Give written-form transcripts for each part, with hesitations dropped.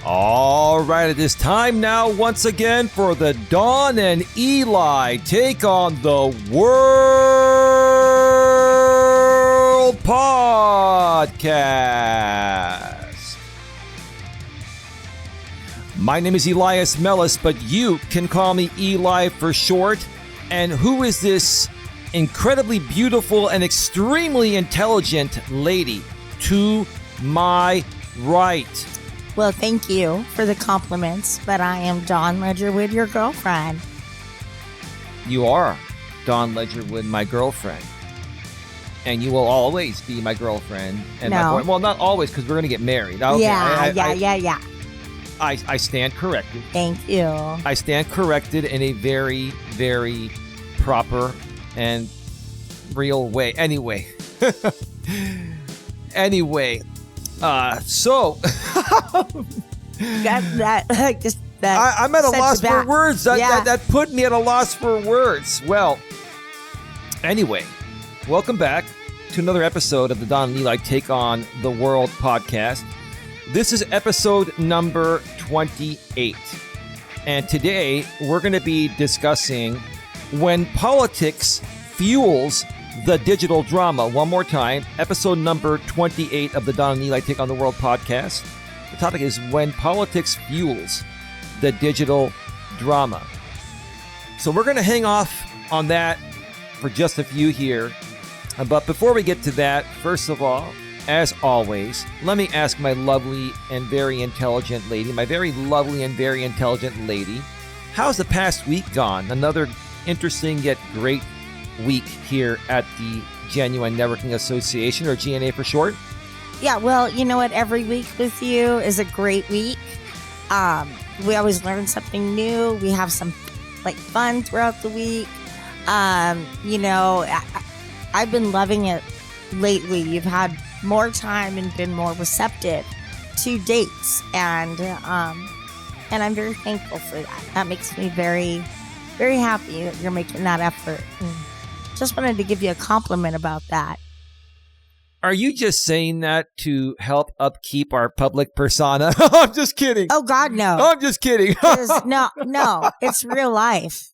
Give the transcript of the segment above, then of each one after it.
All right, it is time now once again for the Dawn and Eli Take on the World podcast. My name is Elias Mellis, but you can call me Eli for short. And who is this incredibly beautiful and extremely intelligent lady to my right? Well, thank you for the compliments, but I am Dawn Ledgerwood, your girlfriend. You are Dawn Ledgerwood, my girlfriend. And you will always be my girlfriend. And my boy. Well, not always, because we're going to get married. Okay, Yeah. I stand corrected. Thank you. I stand corrected in a very, very proper and real way. Anyway. So that I'm at a loss for words. That put me at a loss for words. Well, anyway, welcome back to another episode of the Don and Eli Take on the World podcast. This is episode number 28. And today we're going to be discussing when politics fuels the digital drama. One more time, episode number 28 of the Don and Eli Take on the World podcast. The topic is when politics fuels the digital drama. So we're going to hang off on that for just a few here. But before we get to that, first of all, as always, let me ask my lovely and very intelligent lady, how's the past week gone? Another interesting yet great week here at the Genuine Networking Association, or GNA for short. Yeah, well, you know what? Every week with you is a great week. We always learn something new. We have some fun throughout the week. I've been loving it lately. You've had more time and been more receptive to dates, and I'm very thankful for that. That makes me very, very happy that you're making that effort. Just wanted to give you a compliment about that. Are you just saying that to help upkeep our public persona? I'm just kidding. Oh, God, no. I'm just kidding. No, it's real life.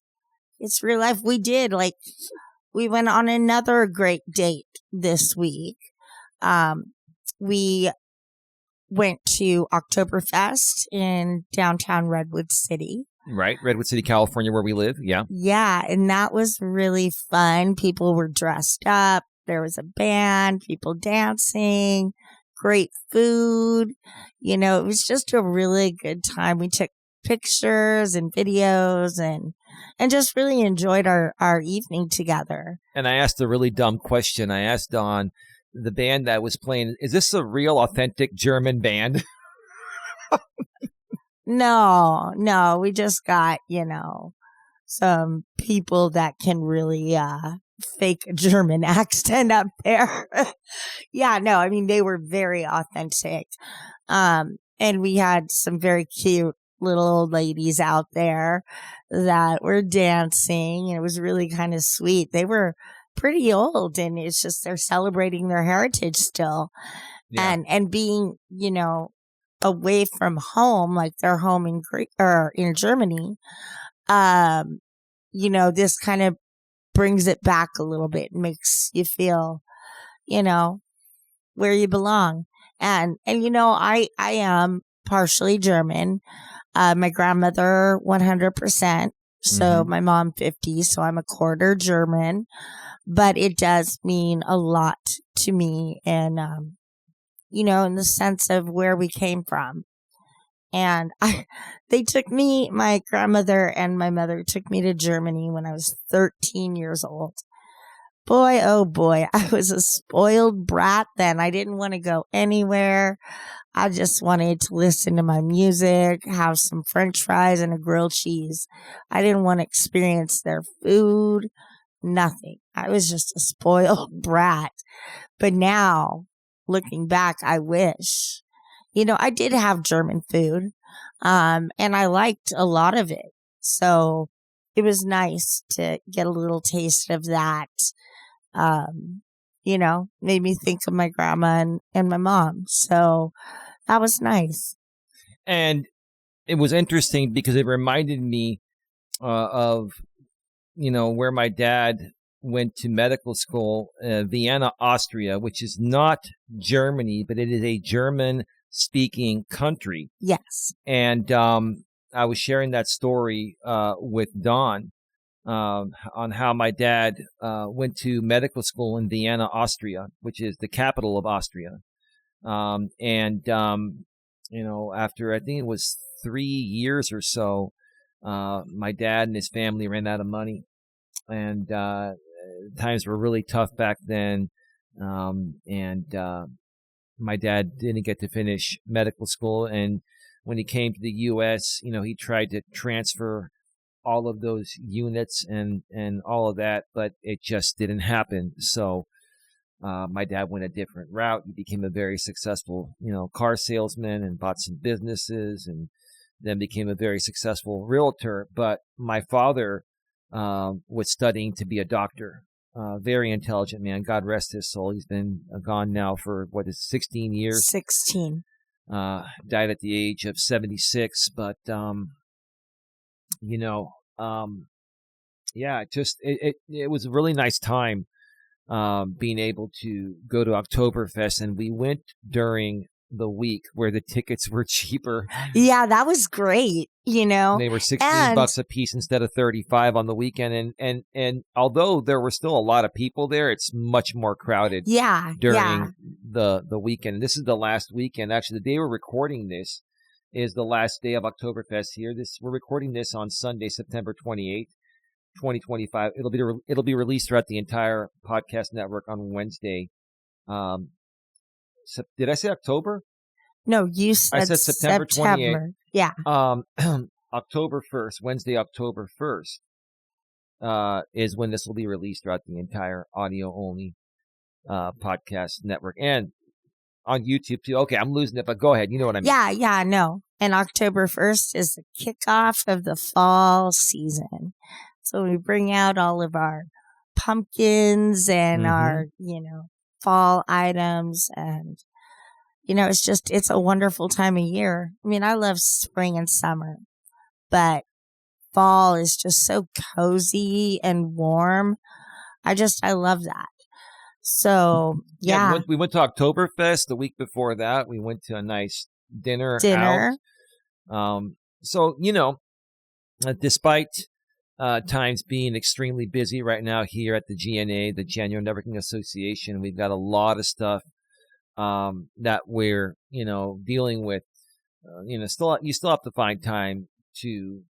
It's real life. We went on another great date this week. We went to Oktoberfest in downtown Redwood City. Right, Redwood City, California, where we live. Yeah. Yeah, and that was really fun. People were dressed up. There was a band, people dancing, great food. It was just a really good time. We took pictures and videos and just really enjoyed our evening together. And I asked a really dumb question. I asked Dawn, the band that was playing, is this a real, authentic German band? No, we just got, some people that can really fake a German accent up there. Yeah, no, I mean, they were very authentic. And we had some very cute little old ladies out there that were dancing. And it was really kind of sweet. They were pretty old, and it's just they're celebrating their heritage still. Yeah. And being, away from home, like their home in Germany, this kind of brings it back a little bit and makes you feel, where you belong. And I am partially German. My grandmother 100%. So my mom 50. So I'm a quarter German, but it does mean a lot to me. And, in the sense of where we came from. And they took me, my grandmother and my mother took me to Germany when I was 13 years old. Boy, oh boy, I was a spoiled brat then. I didn't want to go anywhere. I just wanted to listen to my music, have some French fries and a grilled cheese. I didn't want to experience their food, nothing. I was just a spoiled brat. But now, looking back, I wish. I did have German food, and I liked a lot of it. So it was nice to get a little taste of that. Made me think of my grandma and my mom. So that was nice. And it was interesting because it reminded me of, where my dad went to medical school, Vienna, Austria, which is not Germany, but it is a German-speaking country. Yes. And I was sharing that story with Dawn on how my dad went to medical school in Vienna, Austria, which is the capital of Austria. After I think it was 3 years or so, my dad and his family ran out of money, and times were really tough back then. My dad didn't get to finish medical school, and when he came to the U.S., he tried to transfer all of those units and all of that, but it just didn't happen. So my dad went a different route. He became a very successful, car salesman and bought some businesses, and then became a very successful realtor. But my father was studying to be a doctor. Very intelligent man. God rest his soul. He's been gone now for 16 years. 16. Died at the age of 76. But it was a really nice time being able to go to Oktoberfest, and we went during the week where the tickets were cheaper. Yeah, that was great. They were $16 a piece instead of 35 on the weekend, and although there were still a lot of people there, it's much more crowded. During the weekend. This is the last weekend. Actually, the day we're recording this is the last day of Oktoberfest here. We're recording this on Sunday, September 28th. 2025. It'll be released throughout the entire podcast network on Wednesday. Did I say October? No, you said I said September 28th. Yeah. October 1st, Wednesday, October 1st, is when this will be released throughout the entire audio only podcast network and on YouTube too. Okay, I'm losing it, but go ahead. You know what I mean? Yeah, no. And October 1st is the kickoff of the fall season. So we bring out all of our pumpkins and our, fall items. And, it's a wonderful time of year. I mean, I love spring and summer, but fall is just so cozy and warm. I love that. So, yeah. We went to Oktoberfest the week before that. We went to a nice dinner out. So, despite times being extremely busy right now here at the GNA, the Genuine Networking Association, we've got a lot of stuff that we're dealing with. You still have to find time to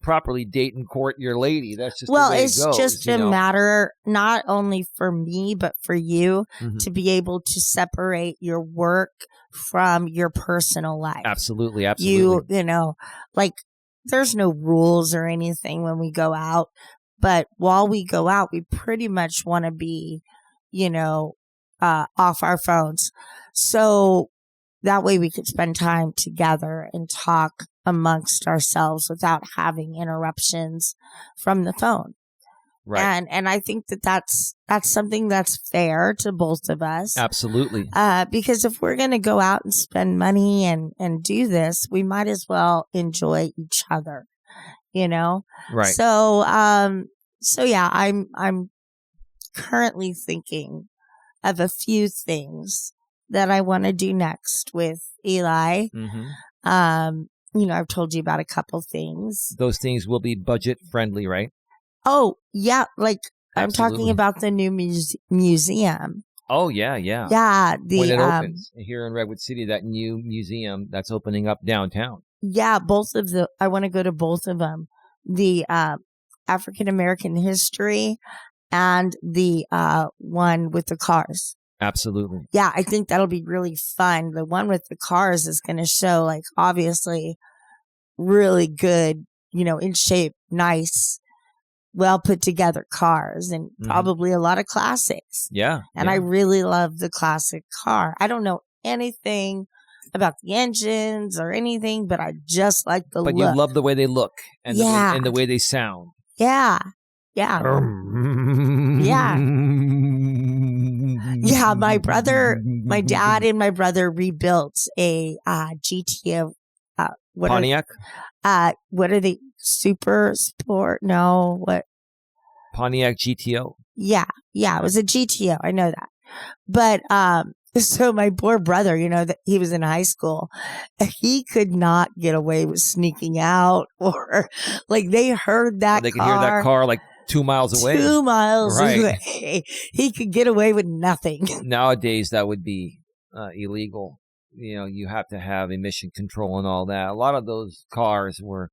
properly date and court your lady. That's just the way it goes. It's just a matter not only for me but for you to be able to separate your work from your personal life. Absolutely. There's no rules or anything when we go out, but while we go out, we pretty much want to be, off our phones. So that way we could spend time together and talk amongst ourselves without having interruptions from the phone. Right. And I think that's something that's fair to both of us. Absolutely. Because if we're going to go out and spend money and do this, we might as well enjoy each other, Right. So, yeah, I'm currently thinking of a few things that I want to do next with Eli. I've told you about a couple things. Those things will be budget friendly, right? Oh, yeah. I'm Absolutely. talking about the new museum. Oh, yeah. Yeah. When it opens here in Redwood City, that new museum that's opening up downtown. Yeah, I want to go to both of them. The African American history and the one with the cars. Absolutely. Yeah, I think that'll be really fun. The one with the cars is going to show, obviously really good, in shape, nice, well put together cars and probably a lot of classics. Yeah. And I really love the classic car. I don't know anything about the engines or anything, but I just like the look. But you love the way they look and the way they sound. Yeah. Yeah. Yeah. Yeah, my dad and my brother rebuilt a GTO. Pontiac? What are they? Super Sport? No, what? Pontiac GTO? Yeah, it was a GTO. I know that. But so my poor brother, that he was in high school, he could not get away with sneaking out, or like they heard that they could hear that car like 2 miles away. 2 miles away. He could get away with nothing. Nowadays, that would be illegal. You have to have emission control and all that. A lot of those cars were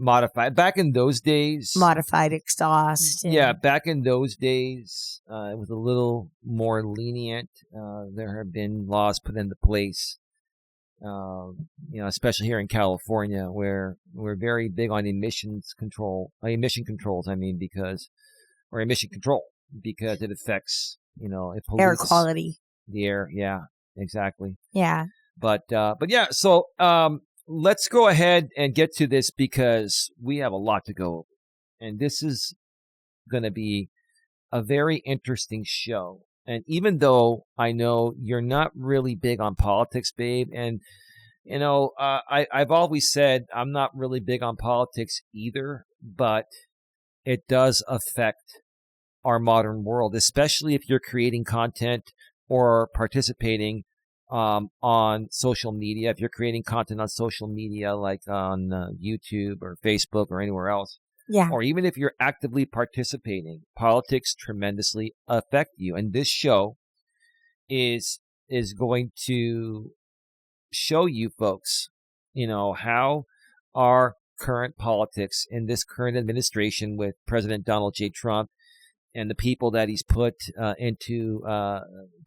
modified back in those days. Modified exhaust. Yeah, back in those days, it was a little more lenient. There have been laws put into place, especially here in California, where we're very big on emission control, emission control, because it affects, it pollutes air quality. The air. Yeah, exactly. Yeah. But yeah, so, let's go ahead and get to this because we have a lot to go over. And this is going to be a very interesting show. And even though I know you're not really big on politics, babe, and, I've always said I'm not really big on politics either, but it does affect our modern world, especially if you're creating content or participating on social media. If you're creating content on social media, like on YouTube or Facebook or anywhere else, or even if you're actively participating, politics tremendously affect you. And this show is going to show you folks, how our current politics in this current administration with President Donald J. Trump and the people that he's put into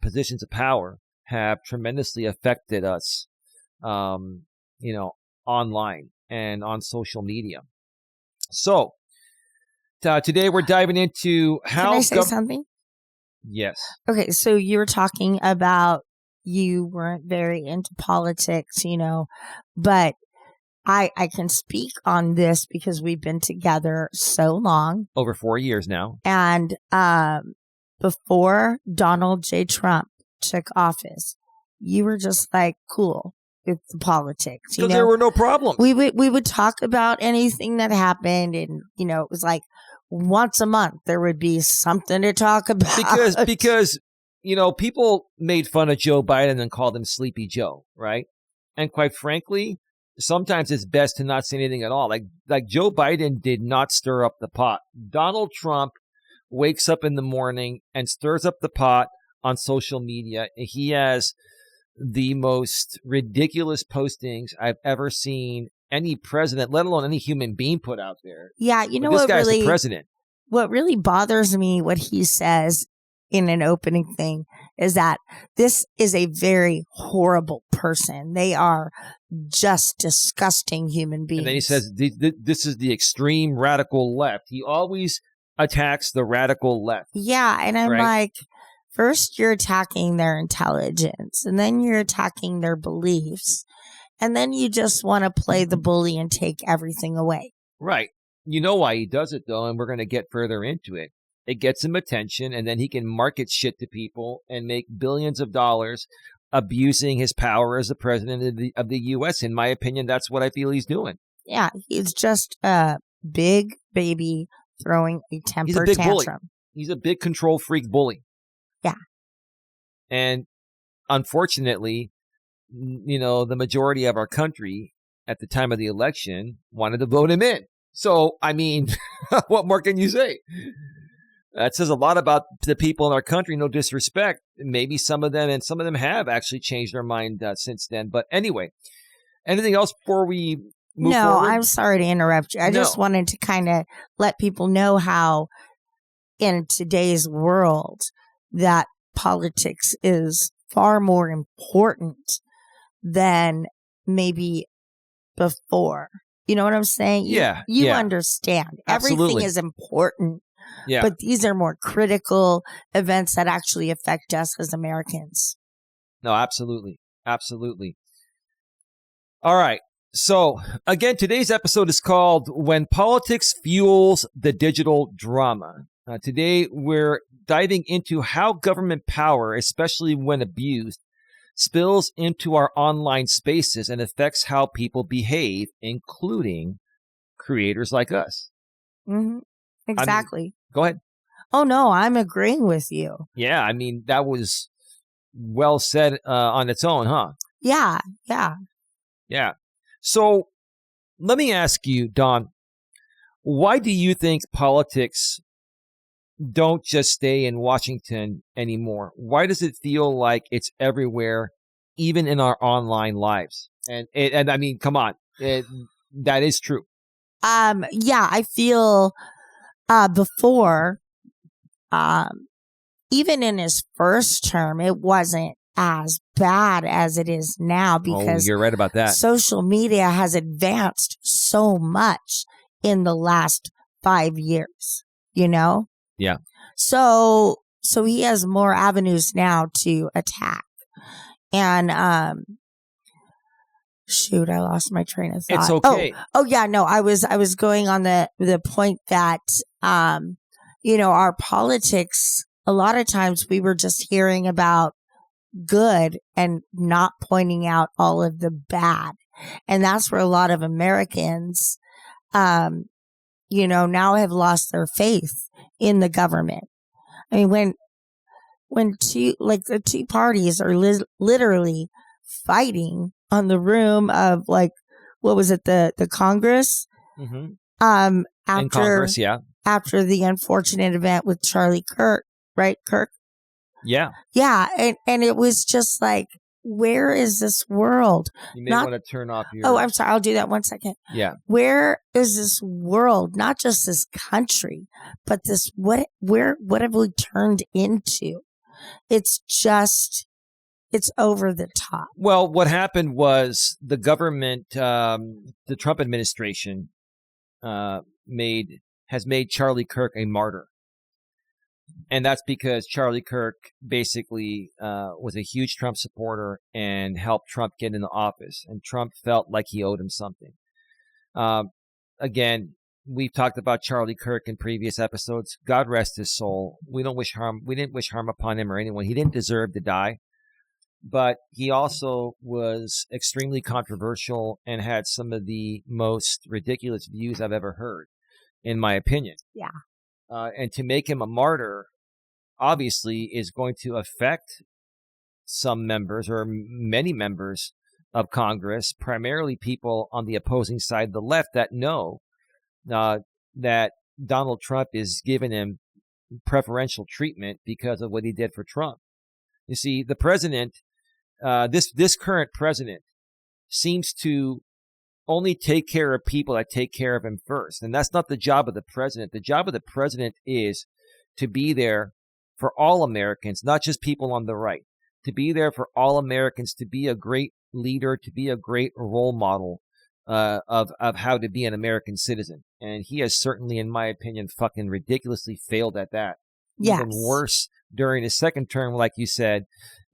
positions of power have tremendously affected us, online and on social media. So today we're diving into how. Can I say something? Yes. Okay, so you were talking about you weren't very into politics, but I can speak on this because we've been together so long. Over 4 years now. And before Donald J. Trump took office, you were just like, cool, it's the politics. Because there were no problems. We would talk about anything that happened, and it was like once a month there would be something to talk about. Because people made fun of Joe Biden and called him Sleepy Joe, right? And quite frankly, sometimes it's best to not say anything at all. Like Joe Biden did not stir up the pot. Donald Trump wakes up in the morning and stirs up the pot on social media. He has the most ridiculous postings I've ever seen any president, let alone any human being, put out there. Yeah, this guy's the president. What really bothers me, what he says in an opening thing, is that this is a very horrible person. They are just disgusting human beings. And then he says, this is the extreme radical left. He always attacks the radical left. Yeah, and I'm like, first you're attacking their intelligence, and then you're attacking their beliefs, and then you just want to play the bully and take everything away. Right. You know why he does it, though, and we're going to get further into it. It gets him attention, and then he can market shit to people and make billions of dollars abusing his power as the president of the U.S. In my opinion, that's what I feel he's doing. Yeah, he's just a big baby throwing a temper tantrum. Bully. He's a big control freak bully. Yeah. And unfortunately, the majority of our country at the time of the election wanted to vote him in. So, I mean, what more can you say? That says a lot about the people in our country, no disrespect. Maybe some of them have actually changed their mind since then. But anyway, anything else before we move forward? No, I'm sorry to interrupt you. I just wanted to kind of let people know how in today's world that politics is far more important than maybe before. You know what I'm saying? You understand. Absolutely. Everything is important. Yeah. But these are more critical events that actually affect us as Americans. No, absolutely. Absolutely. All right. So, again, today's episode is called When Politics Fuels the Digital Drama. Today, we're diving into how government power, especially when abused, spills into our online spaces and affects how people behave, including creators like us. Mm-hmm. Exactly. Go ahead. Oh, no, I'm agreeing with you. Yeah, I mean, that was well said on its own, huh? Yeah. Yeah. So let me ask you, Don, why do you think politics don't just stay in Washington anymore? Why does it feel like it's everywhere, even in our online lives? And I mean, come on, that is true. Yeah, I feel before, even in his first term, it wasn't as bad as it is now because you're right about that. Social media has advanced so much in the last 5 years, you know? Yeah. So he has more avenues now to attack. And shoot, I lost my train of thought. It's okay. Oh yeah, no, I was going on the point that our politics, a lot of times we were just hearing about good and not pointing out all of the bad. And that's where a lot of Americans now have lost their faith in the government. I mean, when the two parties are literally fighting on the room of what was it, the Congress? Mm-hmm. After in Congress, yeah. After the unfortunate event with Charlie Kirk, right? Kirk. Yeah. Yeah, and it was just like, where is this world? You may want to turn off your... Oh, I'm sorry. I'll do that 1 second. Yeah. Where is this world? Not just this country, but this, what have we turned into? It's over the top. Well, what happened was the government, the Trump administration, has made Charlie Kirk a martyr. And that's because Charlie Kirk basically was a huge Trump supporter and helped Trump get into office. And Trump felt like he owed him something. Again, we've talked about Charlie Kirk in previous episodes. God rest his soul. We didn't wish harm upon him or anyone. He didn't deserve to die. But he also was extremely controversial and had some of the most ridiculous views I've ever heard, in my opinion. Yeah. And to make him a martyr, obviously, is going to affect some members or many members of Congress, primarily people on the opposing side of the left that know that Donald Trump is giving him preferential treatment because of what he did for Trump. You see, the president, this current president, seems to only take care of people that take care of him first. And that's not the job of the president. The job of the president is to be there for all Americans, not just people on the right, to be there for all Americans, to be a great leader, to be a great role model of how to be an American citizen. And he has certainly, in my opinion, fucking ridiculously failed at that. Yes. Even worse during his second term, like you said,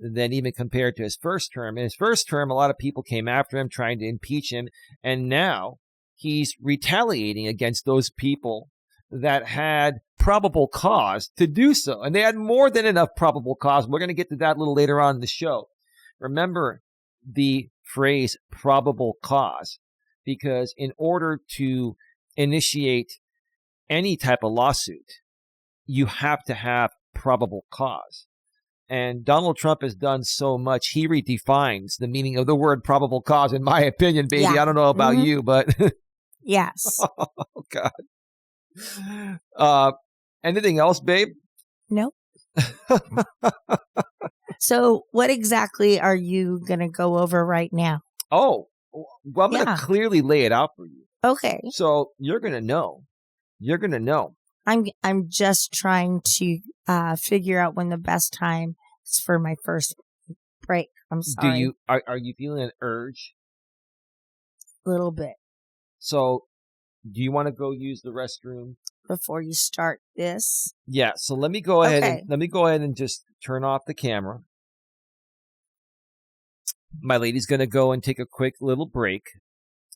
than even compared to his first term. In his first term, a lot of people came after him, trying to impeach him. And now he's retaliating against those people that had probable cause to do so. And they had more than enough probable cause. We're going to get to that a little later on in the show. Remember the phrase probable cause, because in order to initiate any type of lawsuit, you have to have probable cause. And Donald Trump has done so much, he redefines the meaning of the word probable cause, in my opinion, baby. Yeah. I don't know about you, but... Yes. Oh, God. Anything else, babe? No. So what exactly are you going to go over right now? Oh, well, I'm going to clearly lay it out for you. Okay. So you're going to know. You're going to know. I'm just trying to figure out when the best time is for my first break. I'm sorry. Are you feeling an urge? A little bit. So, do you want to go use the restroom before you start this? Yeah. So let me go ahead and just turn off the camera. My lady's going to go and take a quick little break.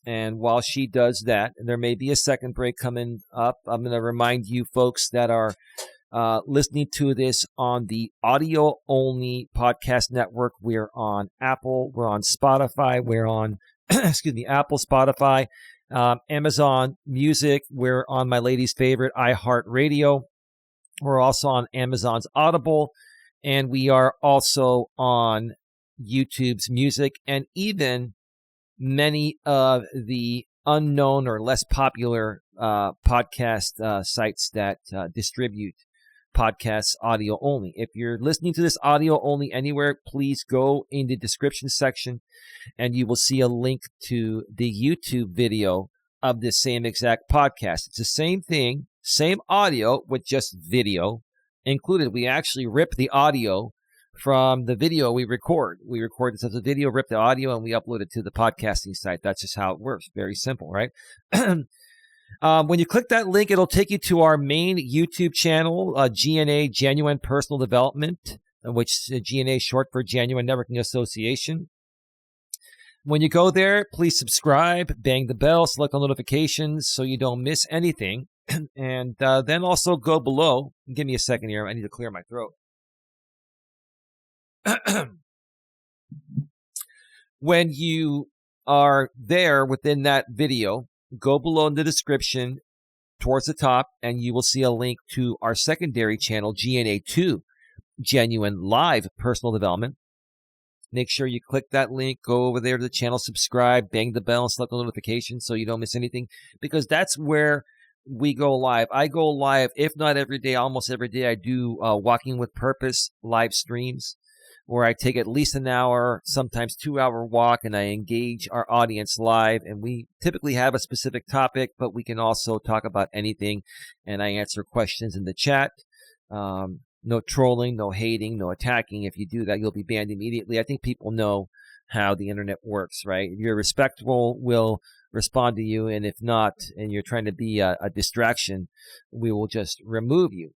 And while she does that, there may be a second break coming up. I'm going to remind you folks that are listening to this on the audio-only podcast network, we're on Apple, we're on Spotify, we're on, Apple, Spotify, Amazon Music, we're on my lady's favorite, iHeartRadio. We're also on Amazon's Audible, and we are also on YouTube's Music, and even many of the unknown or less popular podcast sites that distribute podcasts audio only. If you're listening to this audio only anywhere, please go in the description section and you will see a link to the YouTube video of this same exact podcast. It's the same thing, same audio with just video included. We actually rip the audio from the video we record. We record this as a video, rip the audio, and we upload it to the podcasting site. That's just how it works. Very simple, right? When you click that link, it'll take you to our main YouTube channel, GNA, Genuine Personal Development, which GNA is short for Genuine Networking Association. When you go there, please subscribe, bang the bell, select all notifications so you don't miss anything. And then also go below. Give me a second here. I need to clear my throat. When you are there within that video, go below in the description towards the top, and you will see a link to our secondary channel, GNA2, Genuine Live Personal Development. Make sure you click that link, go over there to the channel, subscribe, bang the bell, and select the notifications so you don't miss anything, because that's where we go live. I go live, if not every day, almost every day. I do Walking with Purpose live streams, where I take at least an hour, sometimes 2-hour walk, and I engage our audience live. And we typically have a specific topic, but we can also talk about anything, and I answer questions in the chat. No trolling, no hating, no attacking. If you do that, you'll be banned immediately. I think people know how the internet works, right? If you're respectful, we'll respond to you, and if not, and you're trying to be a distraction, we will just remove you.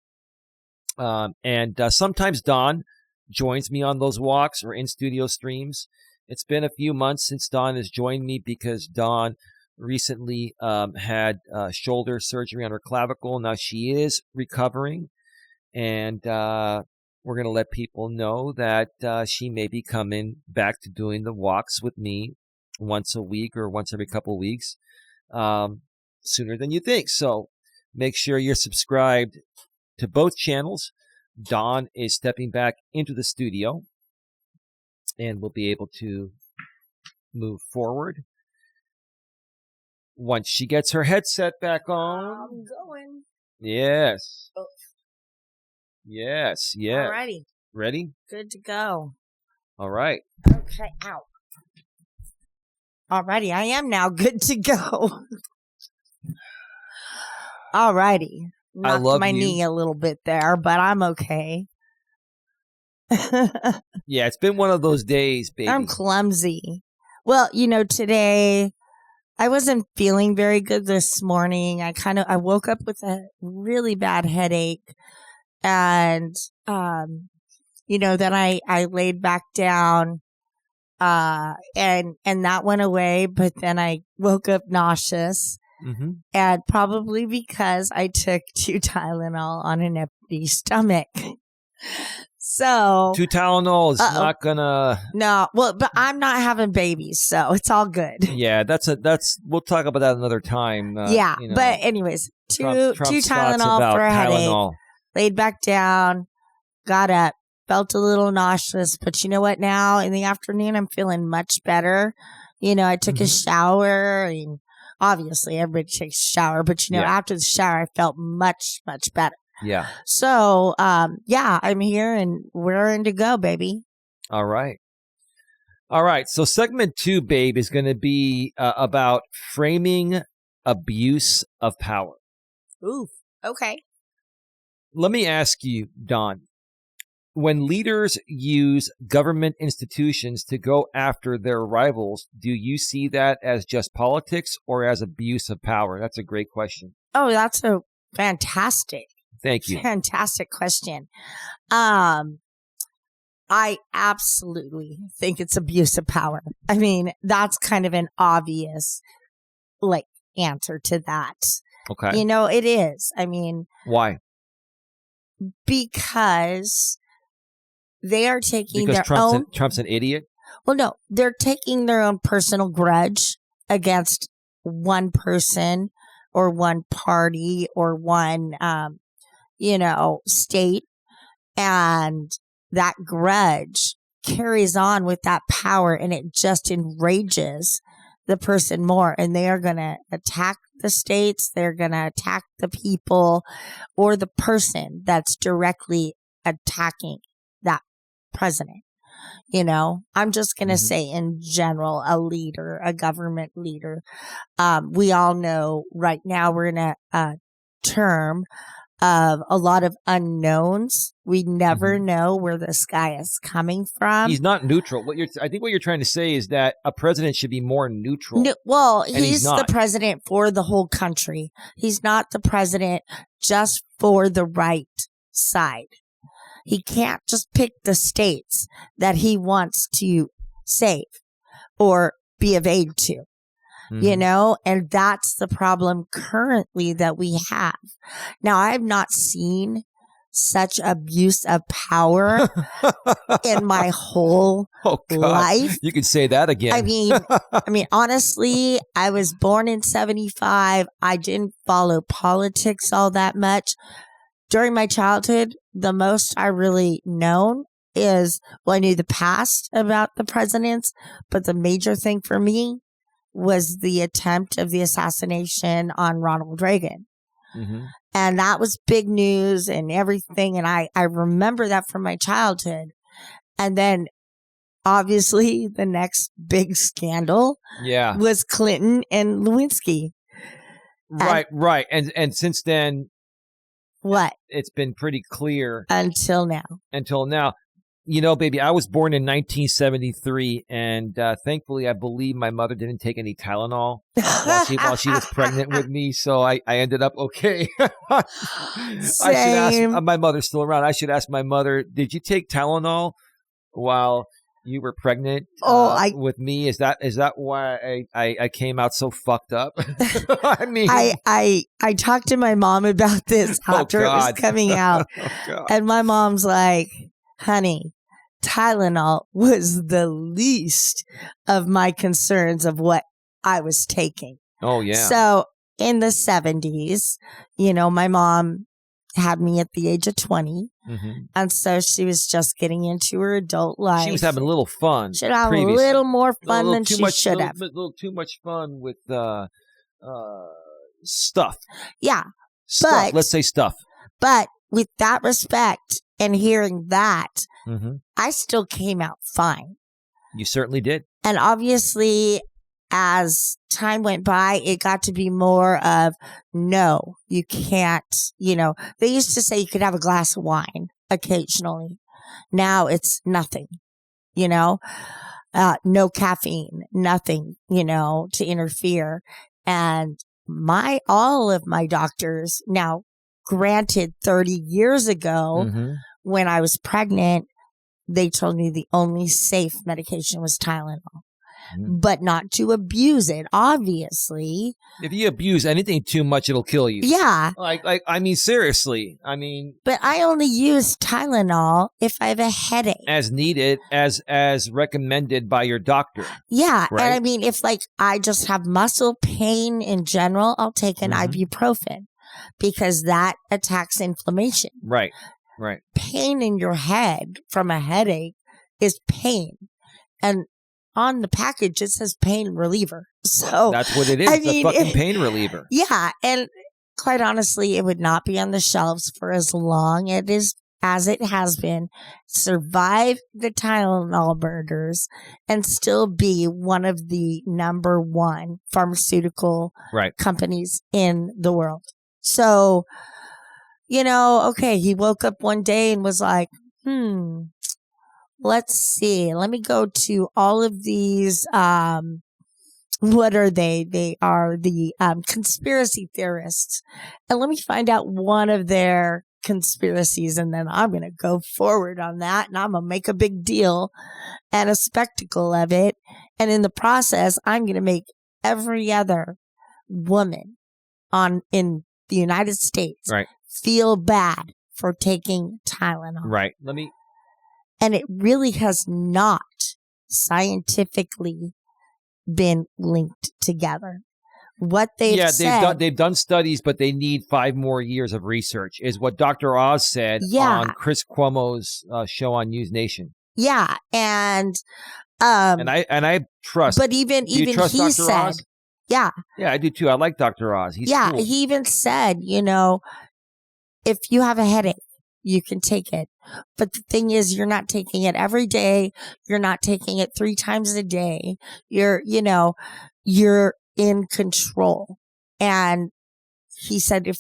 And sometimes Don joins me on those walks or in-studio streams. It's been a few months since Dawn has joined me because Dawn recently had shoulder surgery on her clavicle. Now she is recovering, and we're going to let people know that she may be coming back to doing the walks with me once a week or once every couple of weeks sooner than you think. So make sure you're subscribed to both channels. Dawn is stepping back into the studio, and we'll be able to move forward once she gets her headset back on. I'm going. Yes. Oh. Yes. Yeah. Alrighty. Ready? Good to go. All right. Okay. Ow. Alrighty. I am now good to go. Alrighty. Knocked my knee a little bit there, but I'm okay. Yeah, it's been one of those days, baby. I'm clumsy. Well, today I wasn't feeling very good this morning. I woke up with a really bad headache, and then I laid back down, and that went away, but then I woke up nauseous. Mm-hmm. And probably because I took 2 Tylenol on an empty stomach. So 2 Tylenol is not gonna. No, well, but I'm not having babies, so it's all good. Yeah, we'll talk about that another time. But anyways, two Trump's Tylenol for a headache. Laid back down, got up, felt a little nauseous, but you know what? Now in the afternoon, I'm feeling much better. I took a shower, and obviously everybody takes a shower, but after the shower, I felt much, much better. Yeah. So, I'm here and we're in to go, baby. All right. So segment 2, babe, is going to be about framing abuse of power. Ooh. Okay. Let me ask you, Don, when leaders use government institutions to go after their rivals, do you see that as just politics or as abuse of power? That's a great question. Oh, that's a fantastic question. I absolutely think it's abuse of power. I mean, that's kind of an obvious, answer to that. Okay. It is. I mean, why? Because they are taking Trump's an idiot? Well, no, they're taking their own personal grudge against one person or one party or one, state. And that grudge carries on with that power, and it just enrages the person more. And they are going to attack the states. They're going to attack the people or the person that's directly attacking that president. I'm just going to say in general, a leader, a government leader. We all know right now we're in a term of a lot of unknowns. We never know where this guy is coming from. He's not neutral. I think what you're trying to say is that a president should be more neutral. He's the president for the whole country. He's not the president just for the right side. He can't just pick the states that he wants to save or be of aid to. And that's the problem currently that we have. Now, I have not seen such abuse of power in my whole life. You could say that again. I mean, honestly, I was born in 1975. I didn't follow politics all that much. During my childhood, the most I really known is, I knew the past about the presidents, but the major thing for me was the attempt of the assassination on Ronald Reagan. And that was big news and everything. And I remember that from my childhood. And then obviously the next big scandal was Clinton and Lewinsky. Right. And since then, what? It's been pretty clear. Until now. Baby, I was born in 1973, and thankfully, I believe my mother didn't take any Tylenol while she was pregnant with me, so I ended up okay. I should ask, my mother's still around. I should ask my mother, did you take Tylenol while you were pregnant with me? Is that why I came out so fucked up? I talked to my mom about this after it was coming out, and my mom's like, honey, Tylenol was the least of my concerns of what I was taking. Oh, yeah. So in the 1970s, my mom had me at the age of 20. And so she was just getting into her adult life. She was having a little fun. She had a little more fun than she should have. A little too much fun with stuff. Yeah. Stuff. Let's say stuff. But with that respect and hearing that, I still came out fine. You certainly did. And obviously, as time went by, it got to be more of, no, you can't, they used to say you could have a glass of wine occasionally. Now it's nothing, no caffeine, nothing, to interfere. And all of my doctors now, granted 30 years ago, when I was pregnant, they told me the only safe medication was Tylenol. But not to abuse it, obviously. If you abuse anything too much, it'll kill you. Yeah. Seriously. But I only use Tylenol if I have a headache. As needed, as recommended by your doctor. Yeah. Right? And if I just have muscle pain in general, I'll take an ibuprofen because that attacks inflammation. Right. Pain in your head from a headache is pain. And on the package, it says pain reliever. So that's what it is. It's a fucking pain reliever. Yeah. And quite honestly, it would not be on the shelves for as long as it has been, survive the Tylenol murders, and still be one of the number one pharmaceutical companies in the world. So, okay, he woke up one day and was like, let's see. Let me go to all of these. What are they? They are the conspiracy theorists. And let me find out one of their conspiracies. And then I'm going to go forward on that. And I'm going to make a big deal and a spectacle of it. And in the process, I'm going to make every other woman in the United States feel bad for taking Tylenol. Right. And it really has not scientifically been linked together. What they've said, they've done studies, but they need 5 more years of research, is what Dr. Oz said on Chris Cuomo's show on News Nation. Yeah, and I trust. But even he Dr. said, Oz? Yeah, I do too. I like Dr. Oz. He's cool. He even said, if you have a headache, you can take it. But the thing is, you're not taking it every day. You're not taking it 3 times a day. You're in control. And he said, if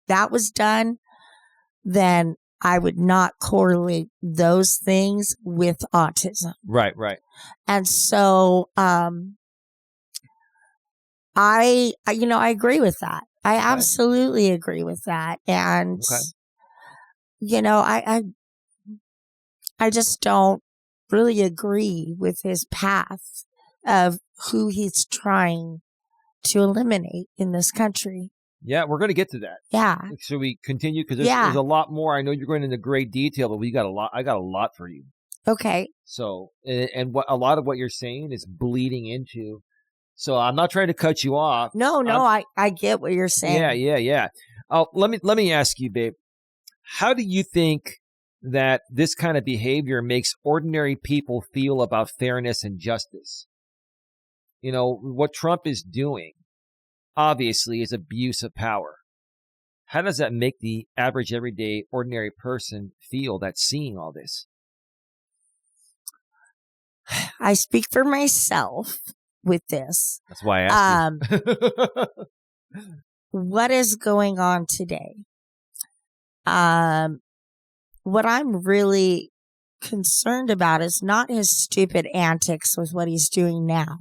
that was done, then I would not correlate those things with autism. Right. And so, I agree with that. I absolutely agree with that. And, I just don't really agree with his path of who he's trying to eliminate in this country. Yeah, we're going to get to that. Yeah. Should we continue? Because there's a lot more. I know you're going into great detail, but I got a lot for you. Okay. So, and what a lot of what you're saying is bleeding into. So I'm not trying to cut you off. No, I get what you're saying. Yeah. Let me ask you, babe. How do you think that this kind of behavior makes ordinary people feel about fairness and justice? What Trump is doing, obviously, is abuse of power. How does that make the average, everyday, ordinary person feel that's seeing all this? I speak for myself with this. That's why I asked you. What is going on today? What I'm really concerned about is not his stupid antics with what he's doing now,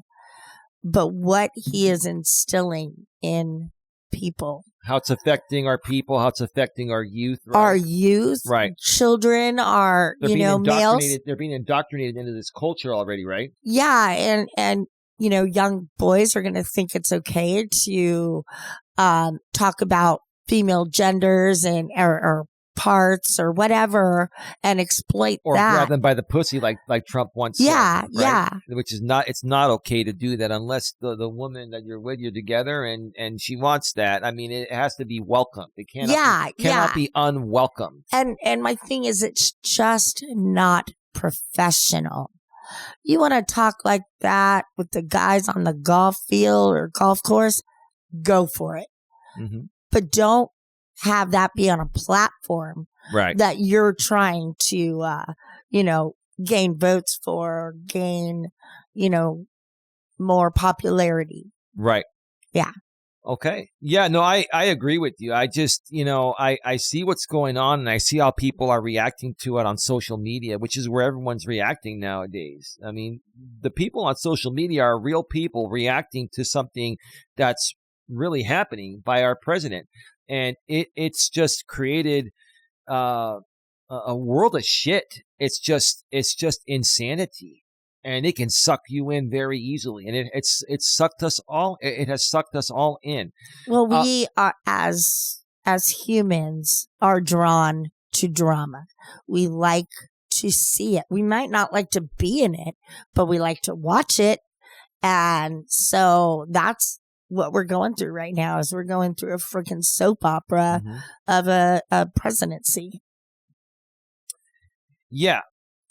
but what he is instilling in people. How it's affecting our people, how it's affecting our youth. Right? Our youth, right? Children are, males. They're being indoctrinated into this culture already, right? Yeah, and young boys are going to think it's okay to talk about female genders and or parts or whatever and exploit or that. Or grab them by the pussy like Trump once said. Right? Yeah. Which is it's not okay to do that unless the woman that you're with, you're together and she wants that. I mean, it has to be welcomed. It cannot be unwelcome. And my thing is, it's just not professional. You want to talk like that with the guys on the golf field or golf course, go for it. Mm-hmm. But don't have that be on a platform that you're trying to, gain votes for, gain, more popularity. Right. Yeah. Okay. Yeah, no, I agree with you. I just, I see what's going on and I see how people are reacting to it on social media, which is where everyone's reacting nowadays. I mean, the people on social media are real people reacting to something that's really happening by our president. And it's just created a world of shit. It's just insanity. And it can suck you in very easily, and it's sucked us all. It has sucked us all in. Well, we are as humans are drawn to drama. We like to see it. We might not like to be in it, but we like to watch it. And so that's what we're going through right now. Is we're going through a freaking soap opera of a presidency. Yeah.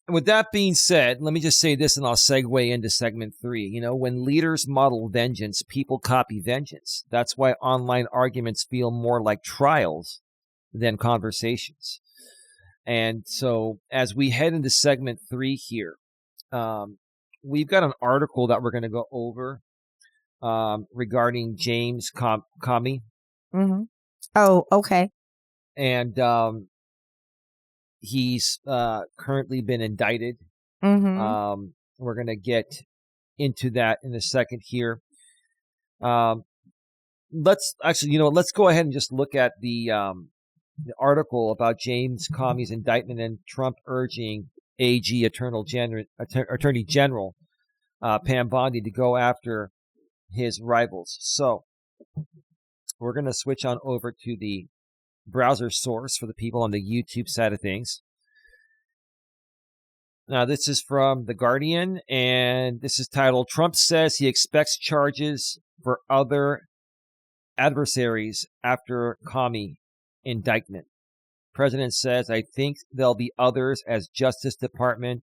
With that being said, let me just say this and I'll segue into segment 3. When leaders model vengeance, people copy vengeance. That's why online arguments feel more like trials than conversations. And so as we head into segment 3 here, we've got an article that we're going to go over regarding James Comey. Mm-hmm. Oh, okay. And he's currently been indicted. Mm-hmm. We're going to get into that in a second here. Let's go ahead and just look at the article about James Comey's indictment and Trump urging AG Attorney General Pam Bondi to go after his rivals. So we're going to switch on over to the browser source for the people on the YouTube side of things. Now, this is from The Guardian, and this is titled, Trump says he expects charges for other adversaries after commie indictment. President says, I think there'll be others as Justice Department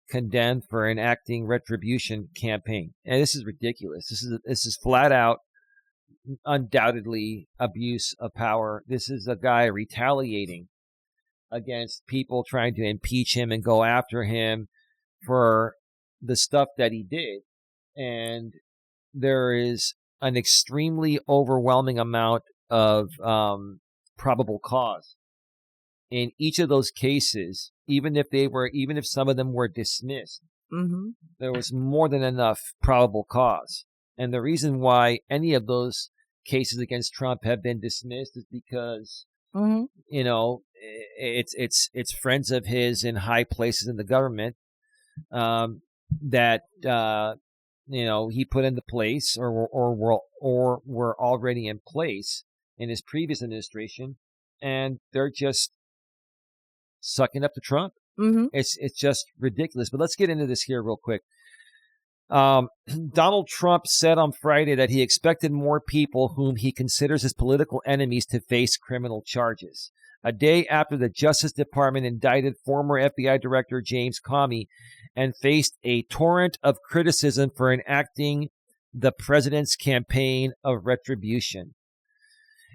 condemned for enacting retribution campaign. And this is ridiculous. This is flat out, undoubtedly abuse of power. This is a guy retaliating against people trying to impeach him and go after him for the stuff that he did. And there is an extremely overwhelming amount of probable cause in each of those cases. Even if some of them were dismissed, there was more than enough probable cause. And the reason why any of those cases against Trump have been dismissed is because it's friends of his in high places in the government that he put into place or were already in place in his previous administration, and they're just sucking up to Trump. It's just ridiculous. But let's get into this here real quick. Donald Trump said on Friday that he expected more people whom he considers his political enemies to face criminal charges. A day after the Justice Department indicted former FBI Director James Comey and faced a torrent of criticism for enacting the president's campaign of retribution.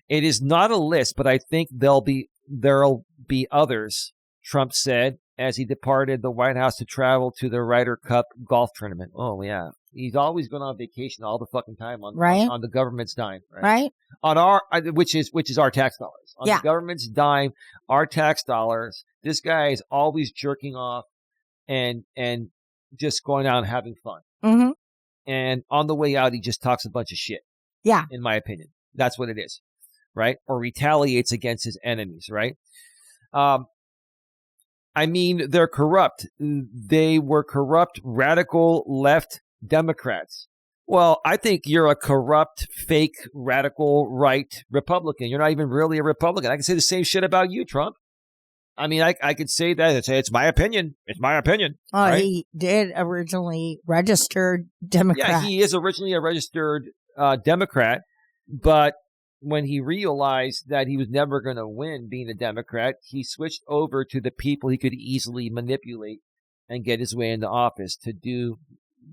It is not a list, but I think there'll be others, Trump said as he departed the White House to travel to the Ryder Cup golf tournament. Oh, yeah. He's always going on vacation all the fucking time on the government's dime. Right. On our, which is our tax dollars. On the government's dime, our tax dollars. This guy is always jerking off and just going out and having fun. And on the way out, he just talks a bunch of shit. Yeah. In my opinion. That's what it is. Right? Or retaliates against his enemies. Right? I mean, they're corrupt. They were corrupt, radical left Democrats. Well, I think you're a corrupt, fake, radical right Republican. You're not even really a Republican. I can say the same shit about you, Trump. I mean, I could say that and say, it's my opinion. It's my opinion. Oh, right? He did originally registered Democrat. Yeah, he is originally a registered Democrat, but when he realized that he was never going to win being a Democrat, he switched over to the people he could easily manipulate and get his way into office to do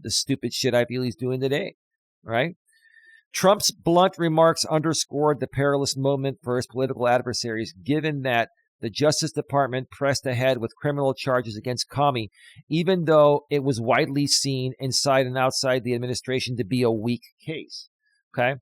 the stupid shit I feel he's doing today, right? Trump's blunt remarks underscored the perilous moment for his political adversaries, given that the Justice Department pressed ahead with criminal charges against Comey, even though it was widely seen inside and outside the administration to be a weak case, okay?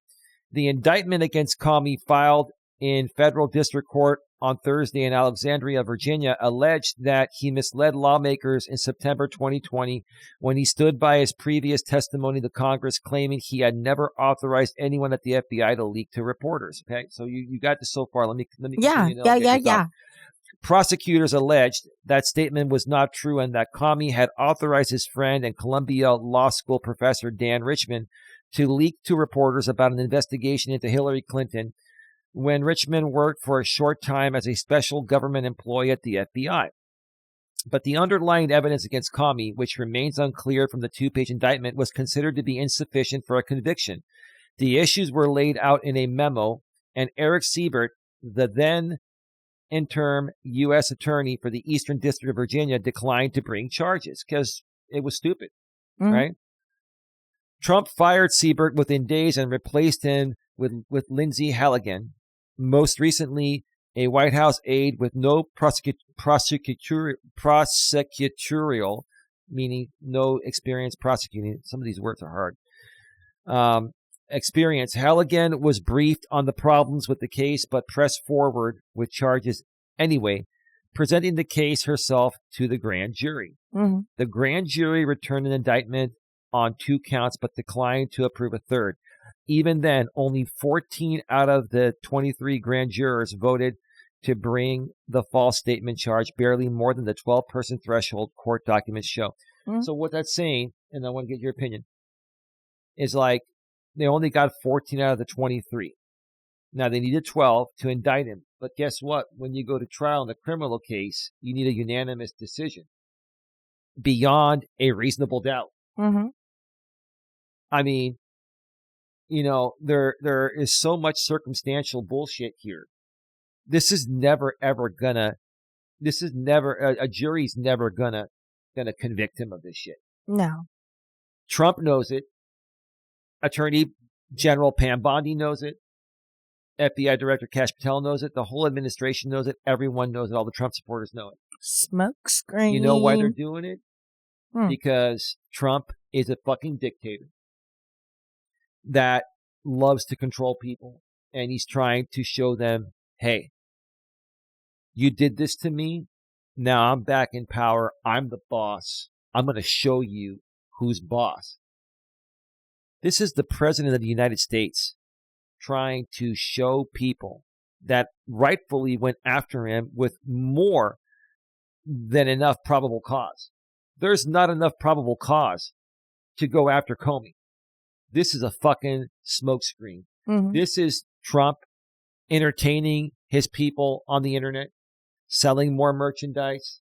The indictment against Comey, filed in federal district court on Thursday in Alexandria, Virginia, alleged that he misled lawmakers in September 2020 when he stood by his previous testimony to Congress, claiming he had never authorized anyone at the FBI to leak to reporters. Okay, so you got this so far. Let me Yeah. Prosecutors alleged that statement was not true and that Comey had authorized his friend and Columbia Law School professor Dan Richman to leak to reporters about an investigation into Hillary Clinton when Richman worked for a short time as a special government employee at the FBI. But the underlying evidence against Comey, which remains unclear from the two-page indictment, was considered to be insufficient for a conviction. The issues were laid out in a memo, and Eric Siebert, the then interim U.S. attorney for the Eastern District of Virginia, declined to bring charges because it was stupid, right? Trump fired Siebert within days and replaced him with Lindsay Halligan, most recently a White House aide with no prosecutorial, meaning no experience prosecuting. Some of these words are hard. Experience. Halligan was briefed on the problems with the case, but pressed forward with charges anyway, presenting the case herself to the grand jury. The grand jury returned an indictment on 2 counts, but declined to approve a third. Even then, only 14 out of the 23 grand jurors voted to bring the false statement charge, barely more than the 12-person threshold court documents show. So what that's saying, and I want to get your opinion, is like they only got 14 out of the 23. Now, they needed 12 to indict him, But guess what? When you go to trial in the criminal case, you need a unanimous decision beyond a reasonable doubt. Mm-hmm. I mean, there is so much circumstantial bullshit here. This is never, ever gonna, a jury's never gonna convict him of this shit. No. Trump knows it. Attorney General Pam Bondi knows it. FBI Director Kash Patel knows it. The whole administration knows it. Everyone knows it. All the Trump supporters know it. Smoke screen. You know why they're doing it? Because Trump is a fucking dictator that loves to control people. And he's trying to show them, hey, you did this to me. Now I'm back in power. I'm the boss. I'm going to show you who's boss. This is the president of the United States trying to show people that rightfully went after him with more than enough probable cause. There's not enough probable cause to go after Comey. This is a fucking smokescreen. Mm-hmm. This is Trump entertaining his people on the internet, selling more merchandise,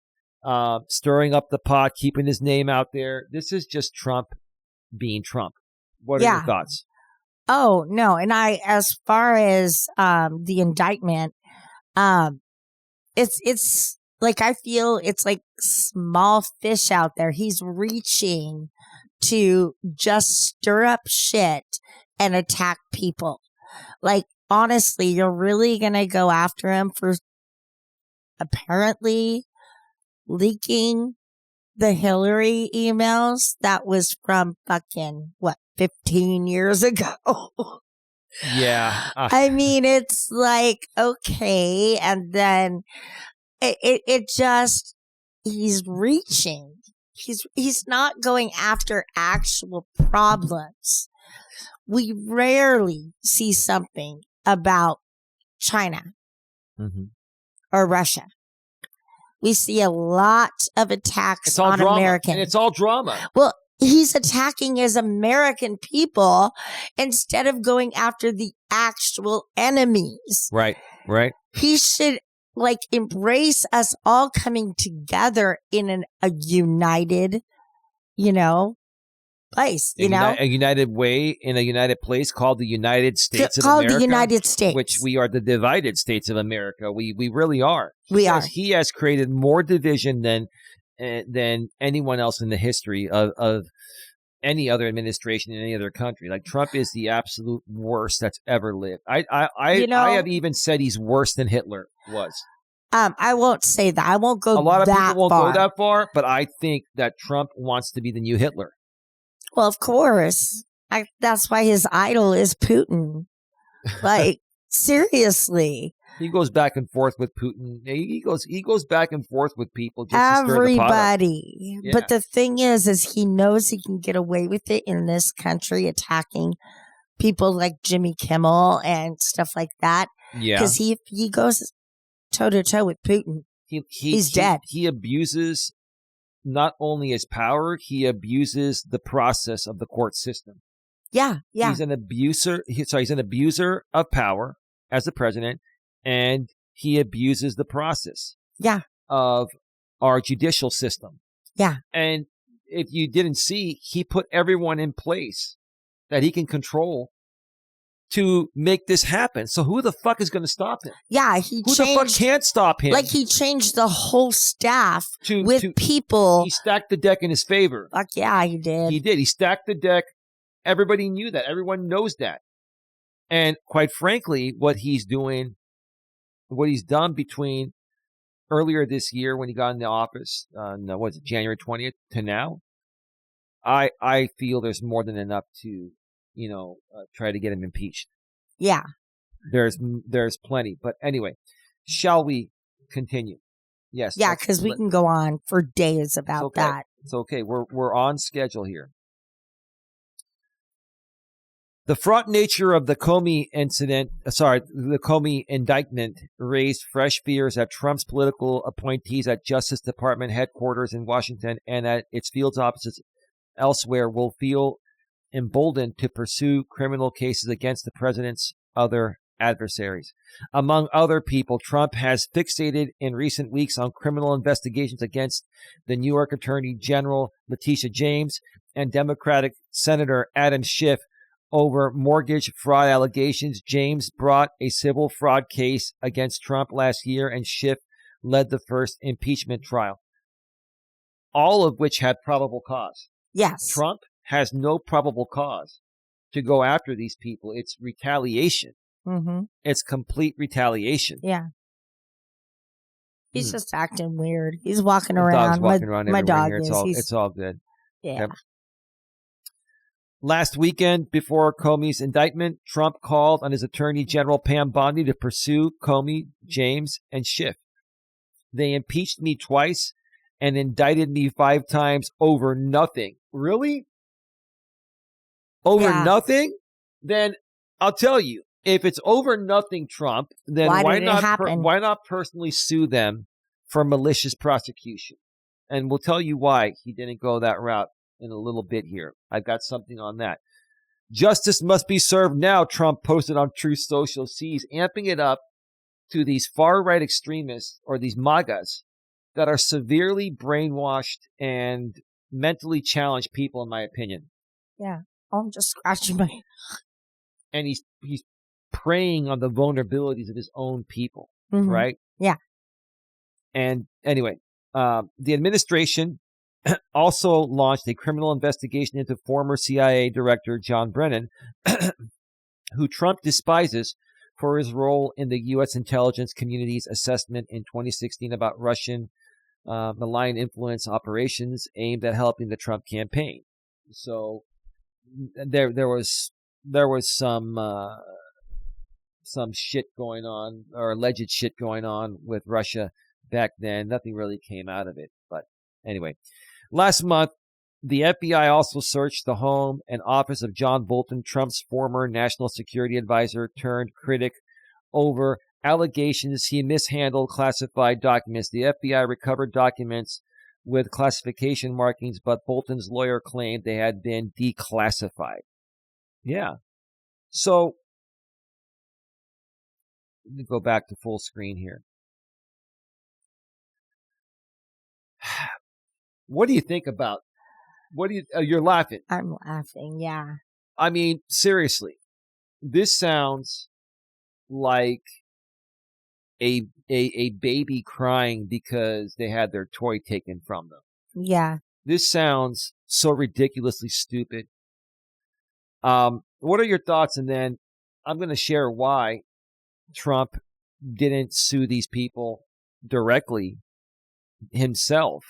stirring up the pot, keeping his name out there. This is just Trump being Trump. What are your thoughts? Oh, no. And as far as the indictment, it's like, I feel it's like small fish out there. He's reaching to just stir up shit and attack people. Like, honestly, you're really going to go after him for apparently leaking the Hillary emails that was from fucking, 15 years ago? Yeah. I mean, it's like, okay. And then it just, he's reaching. He's not going after actual problems. We rarely see something about China or Russia. We see a lot of attacks on Americans. And it's all drama. Well, he's attacking his American people instead of going after the actual enemies. Right. He should embrace us all coming together in a united, place, a united way in a united place called the United States of America. Called the United States. Which we are the divided states of America. We really are. He has created more division than anyone else in the history of any other administration in any other country. Like, Trump is the absolute worst that's ever lived. I have even said he's worse than Hitler was. I won't say that. I won't go that far. A lot of people won't go that far, but I think that Trump wants to be the new Hitler. Well, of course. That's why his idol is Putin. Like, seriously. He goes back and forth with Putin. He goes back and forth with people just to stir the pot up. Everybody. Yeah. But the thing is he knows he can get away with it in this country, attacking people like Jimmy Kimmel and stuff like that. Yeah. Because he goes toe to toe with Putin. He's dead. He abuses not only his power, he abuses the process of the court system. Yeah. He's an abuser. He's an abuser of power as the president. And he abuses the process of our judicial system. Yeah. And if you didn't see, he put everyone in place that he can control to make this happen. So who the fuck is going to stop him? Yeah, who the fuck can't stop him? Like, he changed the whole staff with people. He stacked the deck in his favor. Fuck yeah, he did. He did. He stacked the deck. Everybody knew that. Everyone knows that. And quite frankly, what he's done between earlier this year when he got in the office, January 20th to now, I feel there's more than enough to, try to get him impeached. Yeah. There's plenty. But anyway, shall we continue? Yes. Yeah, because we can go on for days about that. It's okay. We're on schedule here. The fraught nature of the Comey indictment raised fresh fears that Trump's political appointees at Justice Department headquarters in Washington and at its field offices elsewhere will feel emboldened to pursue criminal cases against the president's other adversaries. Among other people, Trump has fixated in recent weeks on criminal investigations against the New York Attorney General Letitia James and Democratic Senator Adam Schiff over mortgage fraud allegations. James brought a civil fraud case against Trump last year, and Schiff led the first impeachment trial, all of which had probable cause. Yes. Trump has no probable cause to go after these people. It's retaliation. Mm-hmm. It's complete retaliation. Yeah. He's just acting weird. He's walking around. Dog's walking around my dog here. is. It's all good. Yeah. Yep. Last weekend, before Comey's indictment, Trump called on his Attorney General Pam Bondi to pursue Comey, James, and Schiff. They impeached me twice and indicted me 5 times over nothing. Really? Over nothing? Then I'll tell you, if it's over nothing, Trump, then why not personally sue them for malicious prosecution? And we'll tell you why he didn't go that route in a little bit here. I've got something on that. Justice must be served now, Trump posted on Truth Social. He's amping it up to these far-right extremists, or these MAGAs, that are severely brainwashed and mentally challenged people, in my opinion. Yeah. I'm just scratching my... And he's preying on the vulnerabilities of his own people, mm-hmm. right? Yeah. And anyway, the administration also launched a criminal investigation into former CIA Director John Brennan, who Trump despises for his role in the U.S. intelligence community's assessment in 2016 about Russian malign influence operations aimed at helping the Trump campaign. So there was some shit going on, or alleged shit going on with Russia back then. Nothing really came out of it. But anyway, last month, the FBI also searched the home and office of John Bolton, Trump's former national security advisor turned critic, over allegations he mishandled classified documents. The FBI recovered documents with classification markings, but Bolton's lawyer claimed they had been declassified. Yeah. So, let me go back to full screen here. What do you think about? You're laughing. I'm laughing, yeah. I mean, seriously, this sounds like a baby crying because they had their toy taken from them. Yeah. This sounds so ridiculously stupid. What are your thoughts? And then I'm going to share why Trump didn't sue these people directly himself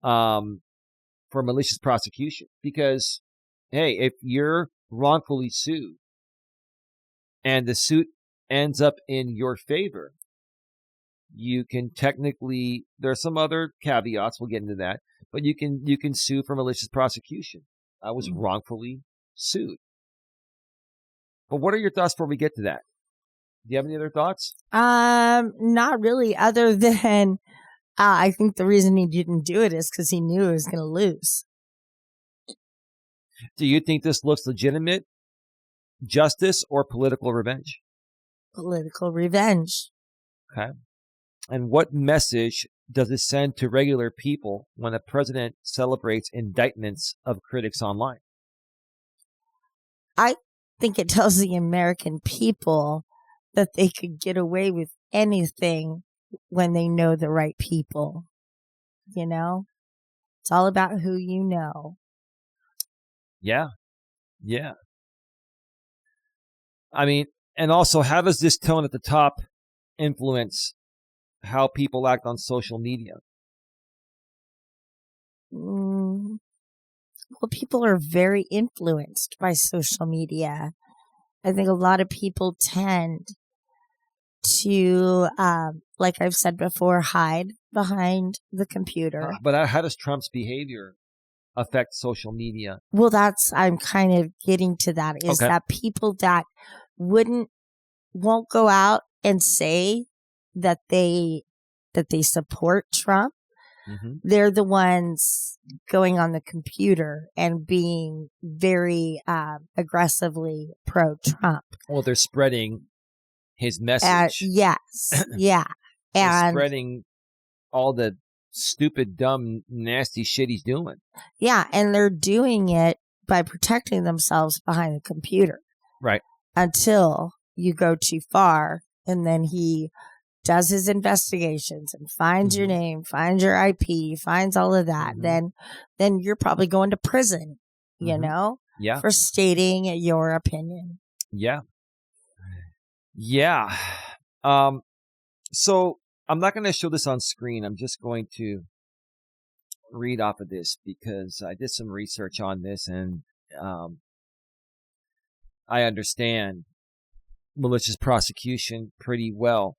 for malicious prosecution. Because, hey, if you're wrongfully sued and the suit ends up in your favor, you can technically, there are some other caveats, we'll get into that, but you can sue for malicious prosecution. I was wrongfully sued. But what are your thoughts before we get to that? Do you have any other thoughts? Not really, other than I think the reason he didn't do it is because he knew he was going to lose. Do you think this looks legitimate, justice, or political revenge? Political revenge. Okay. And what message does it send to regular people when a president celebrates indictments of critics online? I think it tells the American people that they could get away with anything when they know the right people. You know? It's all about who you know. Yeah. Yeah. I mean, and also, how does this tone at the top influence how people act on social media? Well, people are very influenced by social media. I think a lot of people tend to, like I've said before, hide behind the computer. But how does Trump's behavior affect social media? Well, I'm kind of getting to that, is that people that won't go out and say that they support Trump, they're the ones going on the computer and being very aggressively pro-Trump. Well, they're spreading his message. Yes. Yeah. And spreading all the stupid, dumb, nasty shit he's doing. Yeah. And they're doing it by protecting themselves behind the computer. Right. Until you go too far, and then he does his investigations and finds your name, finds your IP, finds all of that. Then you're probably going to prison, you know? Yeah. For stating your opinion. Yeah. Yeah. So I'm not going to show this on screen. I'm just going to read off of this because I did some research on this, and I understand malicious prosecution pretty well.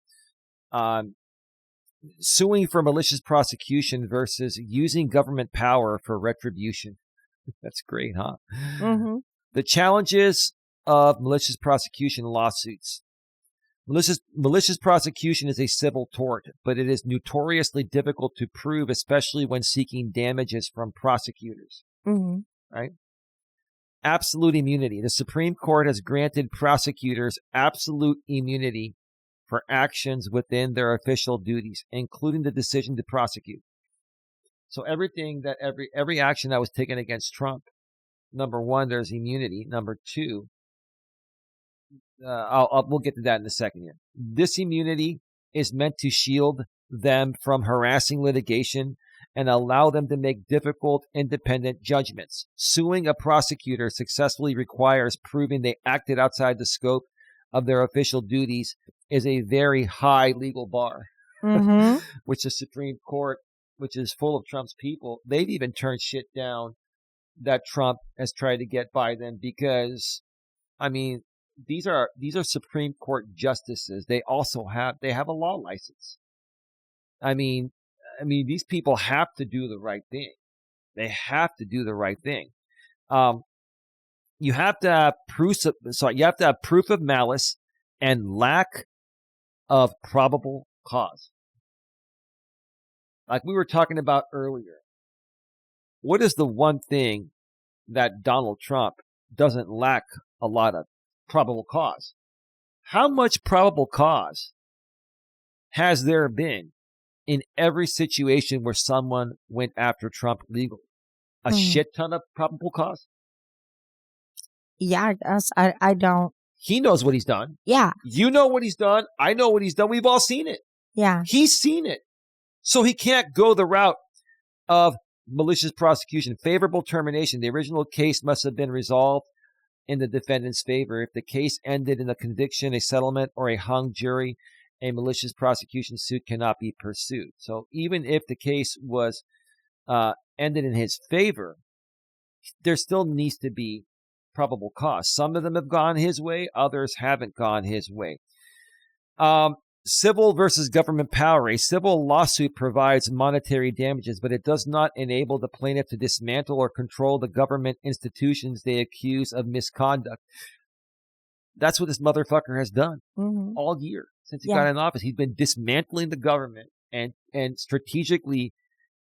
Suing for malicious prosecution versus using government power for retribution. That's great, huh? Mm-hmm. The challenges of malicious prosecution lawsuits. Malicious prosecution is a civil tort, but it is notoriously difficult to prove, especially when seeking damages from prosecutors. Mm-hmm. Right? Absolute immunity. The Supreme Court has granted prosecutors absolute immunity for actions within their official duties, including the decision to prosecute. So everything that every action that was taken against Trump, number one, there's immunity. Number two, we'll get to that in a second here. This immunity is meant to shield them from harassing litigation and allow them to make difficult, independent judgments. Suing a prosecutor successfully requires proving they acted outside the scope of their official duties is a very high legal bar, which the Supreme Court, which is full of Trump's people, they've even turned shit down that Trump has tried to get by them because, I mean, these are Supreme Court justices. They also have a law license. I mean, these people have to do the right thing. They have to do the right thing. You have to have proof of malice and lack of probable cause. Like we were talking about earlier. What is the one thing that Donald Trump doesn't lack a lot of? Probable cause. How much probable cause has there been in every situation where someone went after Trump legally? A shit ton of probable cause? Yeah, I guess. I don't. He knows what he's done. Yeah. You know what he's done. I know what he's done. We've all seen it. Yeah. He's seen it. So he can't go the route of malicious prosecution. Favorable termination. The original case must have been resolved in the defendant's favor. If the case ended in a conviction, a settlement, or a hung jury, a malicious prosecution suit cannot be pursued. So even if the case was ended in his favor, there still needs to be probable cause. Some of them have gone his way, others haven't gone his way. Civil versus government power. A civil lawsuit provides monetary damages, but it does not enable the plaintiff to dismantle or control the government institutions they accuse of misconduct. That's what this motherfucker has done all year since he got in office. He's been dismantling the government and strategically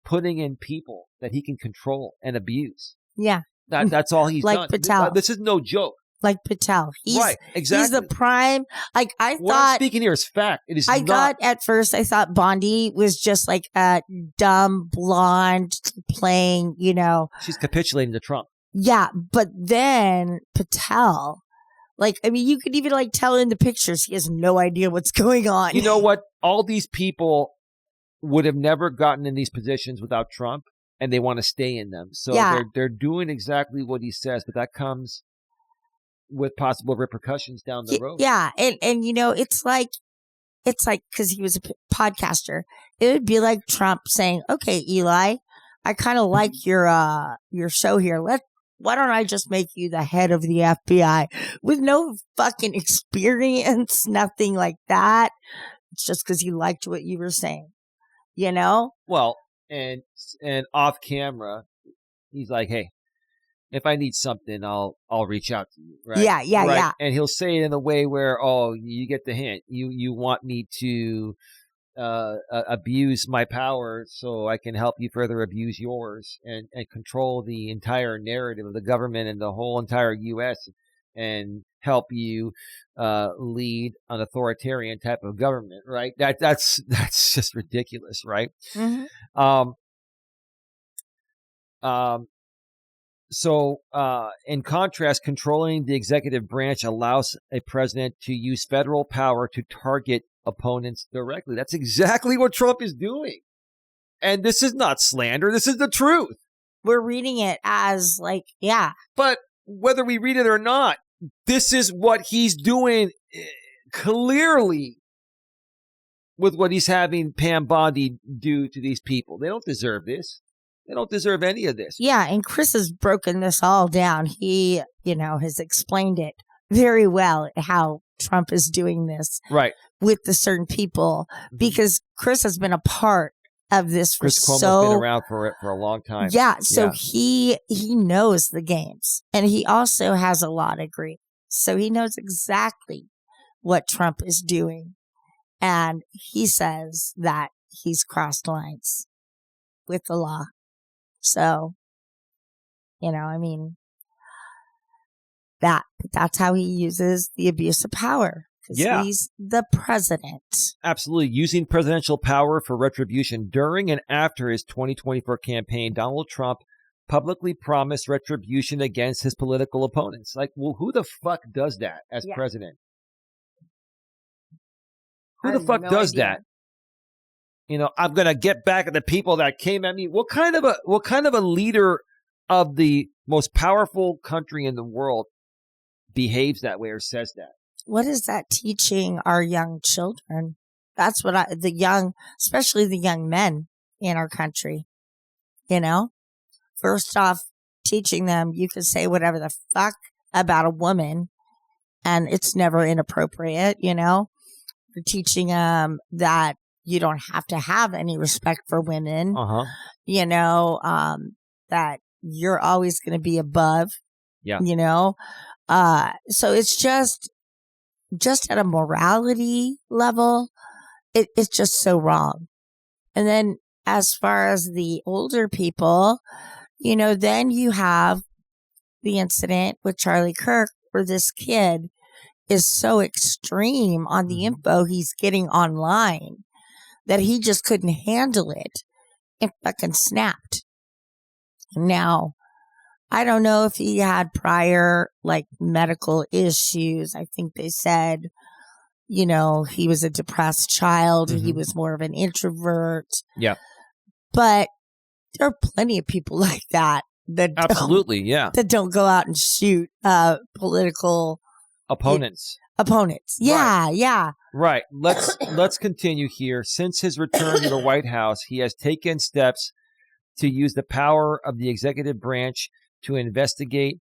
putting in people that he can control and abuse. Yeah. That's all he's done. Like Patel. This is no joke. Like Patel. Right, exactly. He's the prime. Like I thought. What I'm speaking here is fact. It is I thought at first, I thought Bondi was just like a dumb blonde playing, you know. She's capitulating to Trump. Yeah, but then Patel, like, I mean, you could even like tell in the pictures, he has no idea what's going on. You know what? All these people would have never gotten in these positions without Trump, and they want to stay in them. So they're doing exactly what he says, but that comes with possible repercussions down the road. Yeah. And you know, it's like, cause he was a podcaster. It would be like Trump saying, okay, Eli, I kind of like your show here. Why don't I just make you the head of the FBI with no fucking experience, nothing like that. It's just cause he liked what you were saying, you know? Well, and off camera, he's like, hey, if I need something, I'll reach out to you. Right? Yeah, right? Yeah. And he'll say it in a way where, oh, you get the hint. You want me to abuse my power so I can help you further abuse yours and control the entire narrative of the government and the whole entire U.S. and help you lead an authoritarian type of government, right? That's just ridiculous, right? Mm-hmm. So, in contrast, controlling the executive branch allows a president to use federal power to target opponents directly. That's exactly what Trump is doing. And this is not slander. This is the truth. We're reading it as like, yeah. But whether we read it or not, this is what he's doing clearly with what he's having Pam Bondi do to these people. They don't deserve this. They don't deserve any of this. Yeah, and Chris has broken this all down. He, has explained it very well how Trump is doing this with the certain people, because Chris has been a part of this for Chris Cuomo's been around for a long time. Yeah, so he knows the games, and he also has a law degree, so he knows exactly what Trump is doing, and he says that he's crossed lines with the law. So, that's how he uses the abuse of power. Yeah. He's the president. Absolutely. Using presidential power for retribution. During and after his 2024 campaign, Donald Trump publicly promised retribution against his political opponents. Like, well, who the fuck does that as president? Who the fuck does that? I'm going to get back at the people that came at me. What kind of a leader of the most powerful country in the world behaves that way or says that? What is that teaching our young children? That's what especially the young men in our country, First off, teaching them you can say whatever the fuck about a woman and it's never inappropriate, We're teaching them that you don't have to have any respect for women, that you're always going to be above, so it's just at a morality level, it's just so wrong. And then as far as the older people, then you have the incident with Charlie Kirk where this kid is so extreme on the info he's getting online that he just couldn't handle it and fucking snapped. Now, I don't know if he had prior medical issues. I think they said, he was a depressed child. He was more of an introvert. Yeah. But there are plenty of people like that absolutely, that don't go out and shoot political opponents. Yeah, right. Yeah. Right. Let's continue here. Since his return to the White House, he has taken steps to use the power of the executive branch to investigate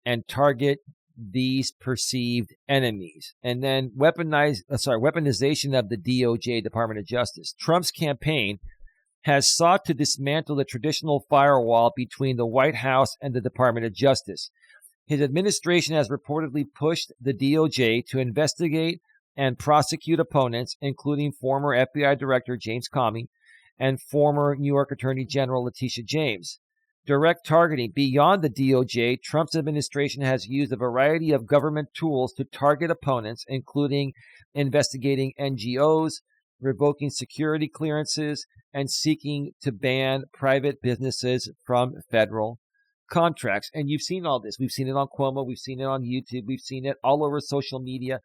and target these perceived enemies. And then weaponization of the DOJ, Department of Justice. Trump's campaign has sought to dismantle the traditional firewall between the White House and the Department of Justice. His administration has reportedly pushed the DOJ to investigate and prosecute opponents, including former FBI Director James Comey and former New York Attorney General Letitia James. Direct targeting. Beyond the DOJ, Trump's administration has used a variety of government tools to target opponents, including investigating NGOs, revoking security clearances, and seeking to ban private businesses from federal contracts. And you've seen all this. We've seen it on Cuomo. We've seen it on YouTube. We've seen it all over social media.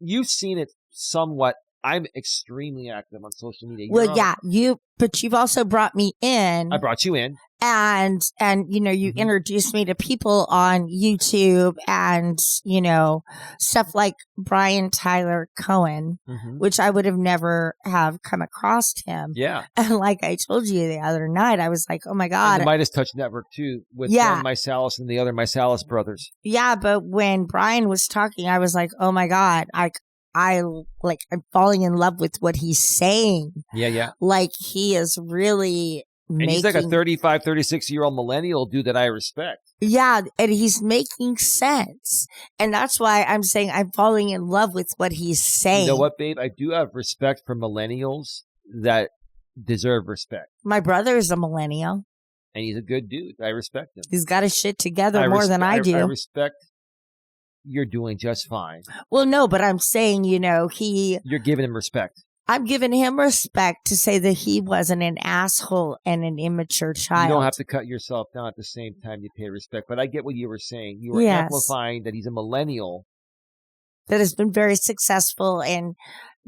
You've seen it somewhat. I'm extremely active on social media. But you've also brought me in. I brought you in. And you introduced me to people on YouTube and, stuff like Brian Tyler Cohen, which I would have never have come across him. Yeah. And like I told you the other night, I was like, oh my God. And the Midas Touch Network too, with Ben Mysalis and the other Mysalis brothers. Yeah. But when Brian was talking, I was like, oh my God, I'm falling in love with what he's saying. Yeah. Like he is really and he's like a 35, 36-year-old millennial dude that I respect. Yeah, and he's making sense. And that's why I'm saying I'm falling in love with what he's saying. You know what, babe? I do have respect for millennials that deserve respect. My brother is a millennial. And he's a good dude. I respect him. He's got his shit together more than I do. I respect you're doing just fine. Well, no, but I'm saying, you're giving him respect. I'm giving him respect to say that he wasn't an asshole and an immature child. You don't have to cut yourself down at the same time you pay respect. But I get what you were saying. You were amplifying that he's a millennial that has been very successful and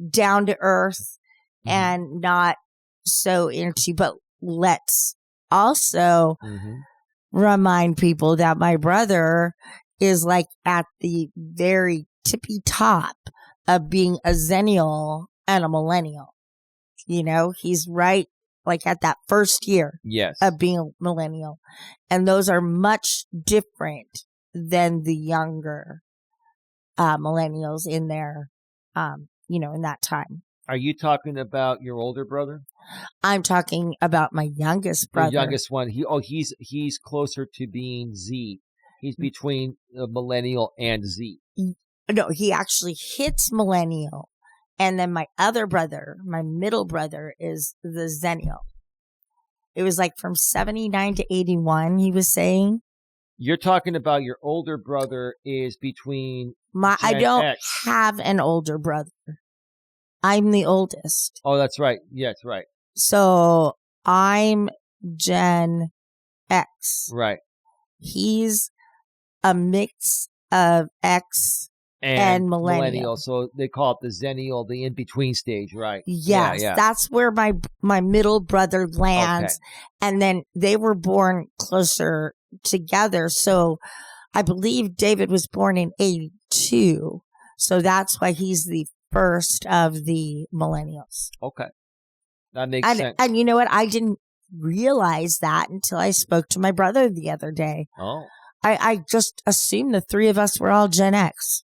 down to earth and not so into. But let's also remind people that my brother is like at the very tippy top of being a zennial and a millennial. He's right like at that first year of being a millennial. And those are much different than the younger millennials in their, in that time. Are you talking about your older brother? I'm talking about my youngest brother. The youngest one. He's closer to being Z. He's between millennial and Z. No, he actually hits millennial. And then my other brother, my middle brother, is the zennial. It was like from 79 to 81, he was saying. You're talking about your older brother is between I don't have an older brother. I'm the oldest. Oh, that's right. Yes, right. So I'm Gen X. Right. He's a mix of X and millennial. So they call it the zennial, the in-between stage, right? Yes, that's where my middle brother lands. Okay. And then they were born closer together. So I believe David was born in 82. So that's why he's the first of the millennials. Okay. That makes sense. And you know what? I didn't realize that until I spoke to my brother the other day. Oh. I just assumed the three of us were all Gen X.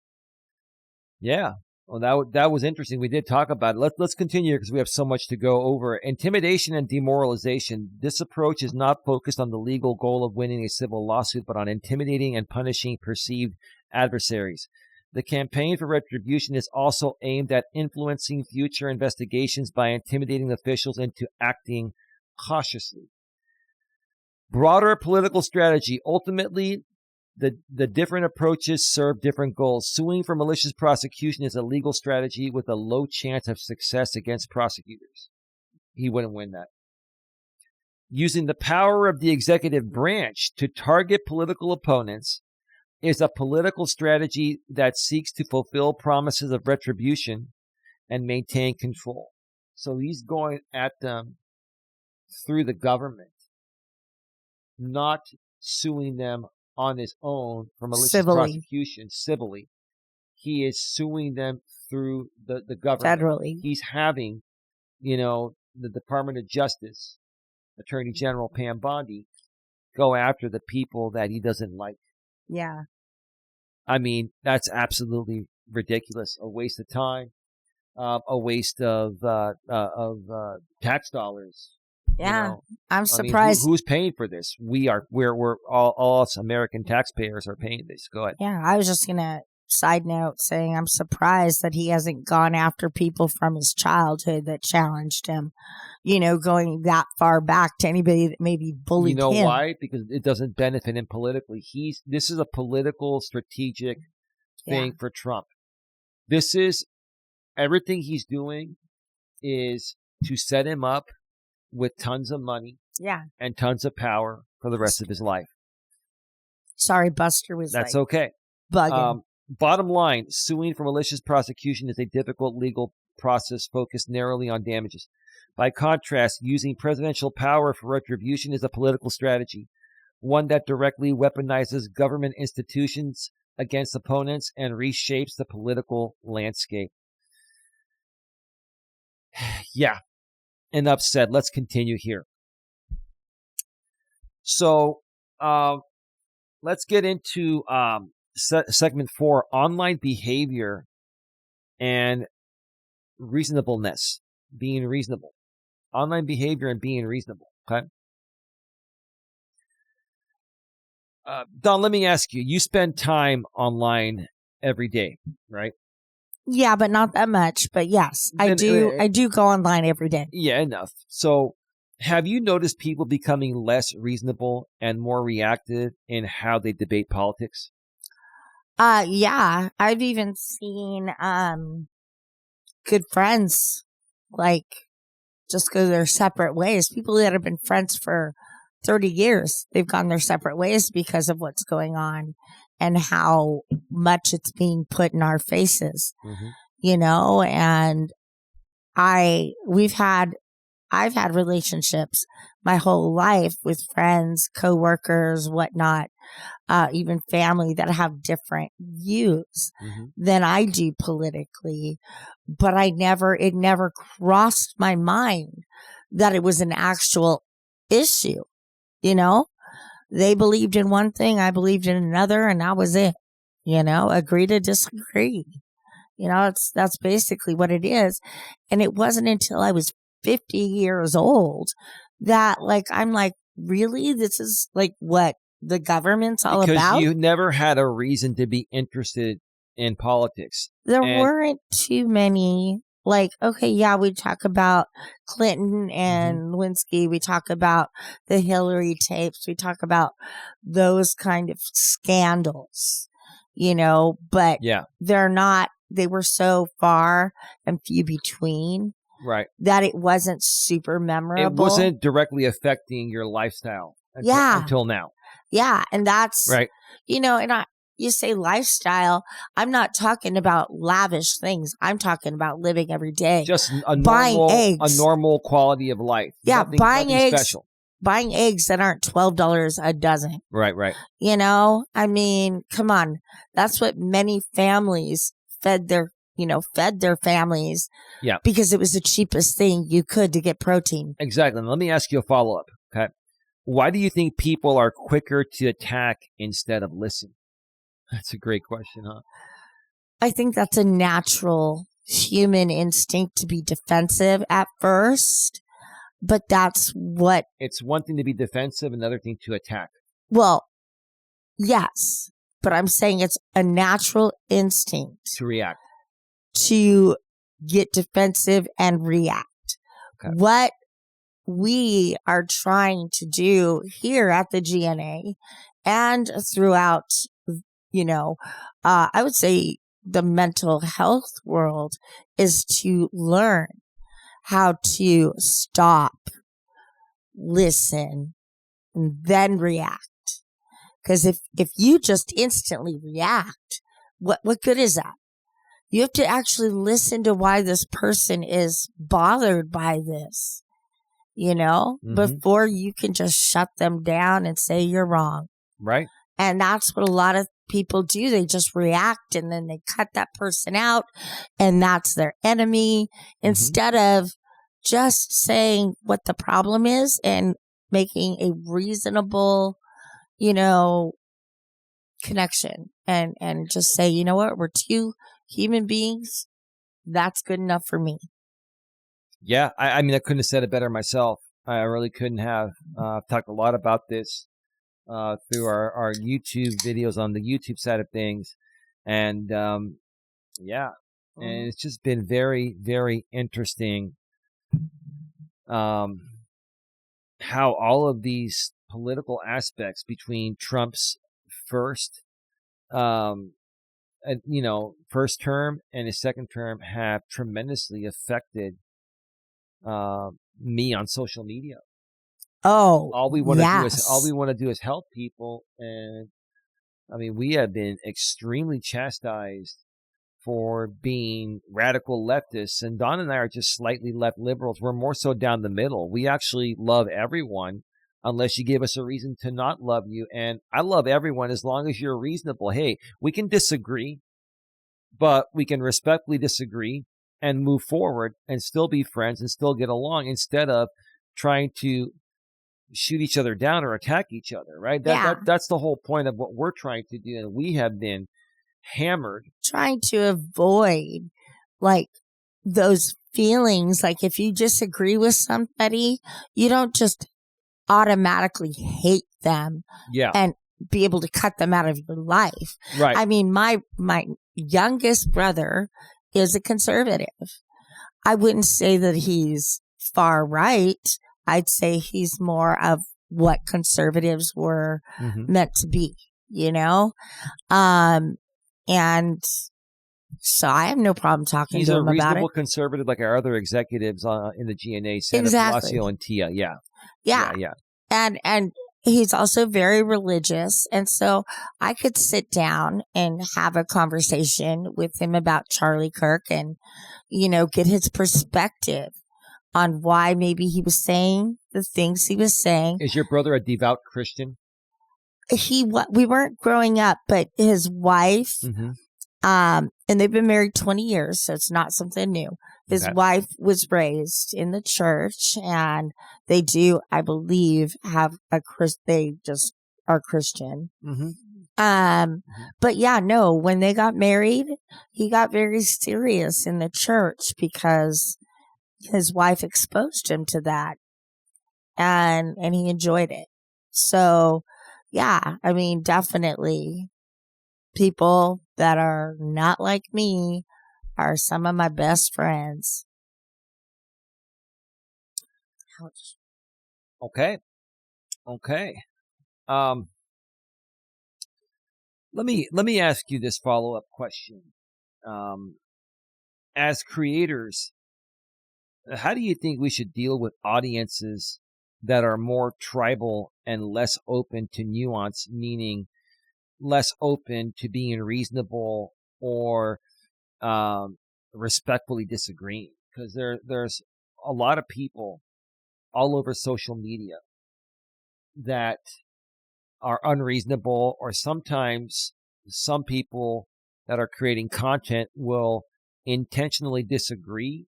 Yeah. Well, that was interesting. We did talk about it. Let's continue because we have so much to go over. Intimidation and demoralization. This approach is not focused on the legal goal of winning a civil lawsuit, but on intimidating and punishing perceived adversaries. The campaign for retribution is also aimed at influencing future investigations by intimidating officials into acting cautiously. Broader political strategy. Ultimately, the different approaches serve different goals. Suing for malicious prosecution is a legal strategy with a low chance of success against prosecutors. He wouldn't win that. Using the power of the executive branch to target political opponents is a political strategy that seeks to fulfill promises of retribution and maintain control. So he's going at them through the government, not suing them on his own for malicious prosecution civilly. He is suing them through the government. Federally. He's having, the Department of Justice, Attorney General Pam Bondi, go after the people that he doesn't like. Yeah. I mean, that's absolutely ridiculous. A waste of time, a waste of tax dollars. Yeah, I'm surprised. I mean, who's paying for this? We're all us American taxpayers are paying this. Go ahead. Yeah, I was just gonna side note saying I'm surprised that he hasn't gone after people from his childhood that challenged him. Going that far back to anybody that maybe bullied him. You know why? Because it doesn't benefit him politically. This is a political strategic thing for Trump. This is everything he's doing is to set him up with tons of money and tons of power for the rest of his life. Sorry, Buster was That's okay. Bugging. Bottom line, suing for malicious prosecution is a difficult legal process focused narrowly on damages. By contrast, using presidential power for retribution is a political strategy, one that directly weaponizes government institutions against opponents and reshapes the political landscape. Yeah. Enough said. Let's continue here. So, let's get into segment 4, online behavior and reasonableness, being reasonable. Online behavior and being reasonable, okay? Don, let me ask you, you spend time online every day, right? Yeah, but not that much. But yes, I do go online every day. Yeah, enough. So have you noticed people becoming less reasonable and more reactive in how they debate politics? Yeah. I've even seen good friends like just go their separate ways. People that have been friends for 30 years, they've gone their separate ways because of what's going on and how much it's being put in our faces, and I've had relationships my whole life with friends, coworkers, whatnot, even family that have different views than I do politically. But it never crossed my mind that it was an actual issue. They believed in one thing, I believed in another, and that was it. Agree to disagree. That's basically what it is. And it wasn't until I was 50 years old that I'm like, really? This is what the government's all about? Because you never had a reason to be interested in politics. There weren't too many. Okay, yeah, we talk about Clinton and Lewinsky. We talk about the Hillary tapes. We talk about those kind of scandals, but they're not, they were so far and few between. Right. That it wasn't super memorable. It wasn't directly affecting your lifestyle until now. Yeah. And that's, right. You say lifestyle, I'm not talking about lavish things. I'm talking about living every day. Just buying eggs. A normal quality of life. Yeah, buying eggs. Special. Buying eggs that aren't $12 a dozen. Right. I mean, come on. That's what many families fed their families. Yeah. Because it was the cheapest thing you could to get protein. Exactly. Let me ask you a follow-up. Okay. Why do you think people are quicker to attack instead of listen? That's a great question, huh? I think that's a natural human instinct to be defensive at first, but that's what... It's one thing to be defensive, another thing to attack. Well, yes, but I'm saying it's a natural instinct. To react. To get defensive and react. Okay. What we are trying to do here at the GNA and throughout, I would say the mental health world is to learn how to stop, listen, and then react. Because if you just instantly react, what good is that? You have to actually listen to why this person is bothered by this, before you can just shut them down and say you're wrong. Right. And that's what a lot of people do. They just react and then they cut that person out and that's their enemy instead of just saying what the problem is and making a reasonable, connection and just say, you know what, we're two human beings. That's good enough for me. Yeah. I mean, I couldn't have said it better myself. I really couldn't have. I've talked a lot about this through our YouTube videos on the YouTube side of things. And and it's just been very, very interesting how all of these political aspects between Trump's first term and his second term have tremendously affected me on social media. Oh, all we want to do is help people, and I mean, we have been extremely chastised for being radical leftists, and Don and I are just slightly left liberals. We're more so down the middle. We actually love everyone unless you give us a reason to not love you, and I love everyone as long as you're reasonable. Hey, we can disagree, but we can respectfully disagree and move forward and still be friends and still get along instead of trying to shoot each other down or attack each other, right? That's the whole point of what we're trying to do. And we have been hammered. Trying to avoid those feelings. If you disagree with somebody, you don't just automatically hate them and be able to cut them out of your life. Right. I mean, my youngest brother is a conservative. I wouldn't say that he's far right. I'd say he's more of what conservatives were meant to be, And so I have no problem talking to him about it. He's a reasonable conservative like our other executives in the GNA, Santa Palacio and Tia. Yeah. And he's also very religious. And so I could sit down and have a conversation with him about Charlie Kirk and, get his perspective on why maybe he was saying the things he was saying. Is your brother a devout Christian? We weren't growing up, but his wife, and they've been married 20 years, so it's not something new. His wife was raised in the church, and they do, I believe, have they just are Christian. But yeah, no, when they got married, he got very serious in the church because his wife exposed him to that, and he enjoyed it. So yeah, I mean, definitely people that are not like me are some of my best friends. Ouch. Okay. Let me ask you this follow-up question. As creators, how do you think we should deal with audiences that are more tribal and less open to nuance, meaning less open to being reasonable or respectfully disagreeing? Because there's a lot of people all over social media that are unreasonable, or sometimes some people that are creating content will intentionally disagree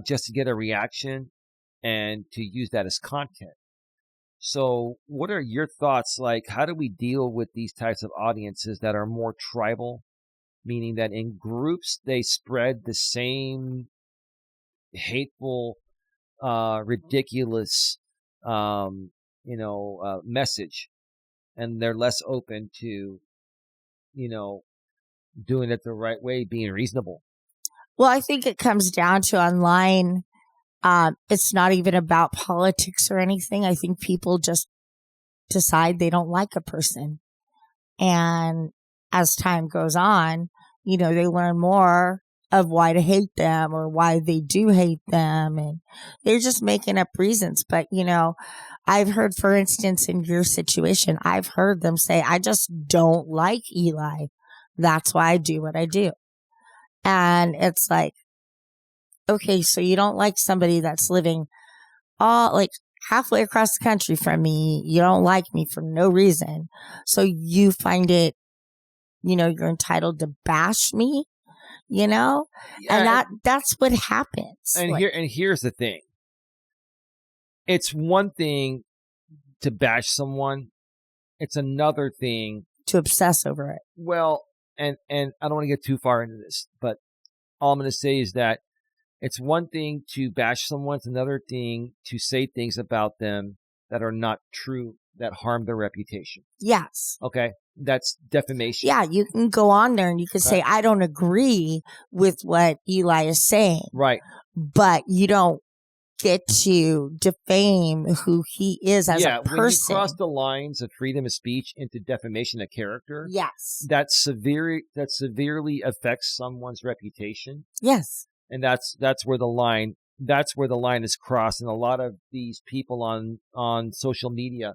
just to get a reaction and to use that as content. So what are your thoughts? Like, how do we deal with these types of audiences that are more tribal, meaning that in groups they spread the same hateful, ridiculous, message, and they're less open to, doing it the right way, being reasonable? Well, I think it comes down to online. It's not even about politics or anything. I think people just decide they don't like a person. And as time goes on, they learn more of why to hate them or why they do hate them. And they're just making up reasons. But, I've heard, for instance, in your situation, I've heard them say, I just don't like Eli. That's why I do what I do. And it's like, okay, so you don't like somebody that's living halfway across the country from me. You don't like me for no reason. So you find it, you're entitled to bash me, Yeah, and that's what happens. And here's the thing. It's one thing to bash someone. It's another thing to obsess over it. Well, and I don't want to get too far into this, but all I'm going to say is that it's one thing to bash someone. It's another thing to say things about them that are not true, that harm their reputation. Yes. Okay. That's defamation. Yeah. You can go on there and you can say, I don't agree with what Eli is saying. Right. But you don't get to defame who he is as a person. When you cross the lines of freedom of speech into defamation of character, yes, that severely affects someone's reputation. Yes. And that's where the line is crossed. And a lot of these people on social media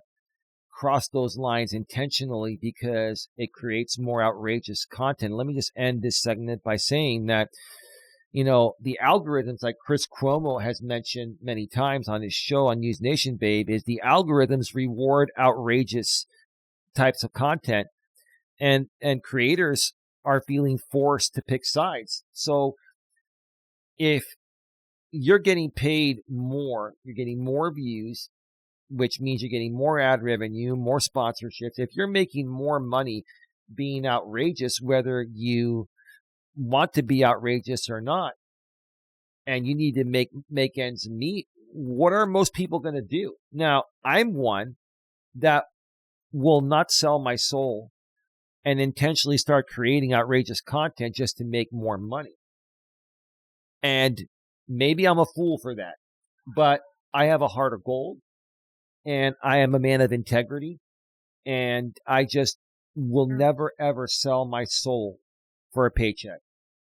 cross those lines intentionally because it creates more outrageous content. Let me just end this segment by saying that, the algorithms, like Chris Cuomo has mentioned many times on his show on News Nation, Babe, is the algorithms reward outrageous types of content, and creators are feeling forced to pick sides. So if you're getting paid more, you're getting more views, which means you're getting more ad revenue, more sponsorships. If you're making more money being outrageous, whether you want to be outrageous or not, and you need to make ends meet, what are most people going to do? Now, I'm one that will not sell my soul and intentionally start creating outrageous content just to make more money. And maybe I'm a fool for that, but I have a heart of gold, and I am a man of integrity, and I just will never, ever sell my soul for a paycheck.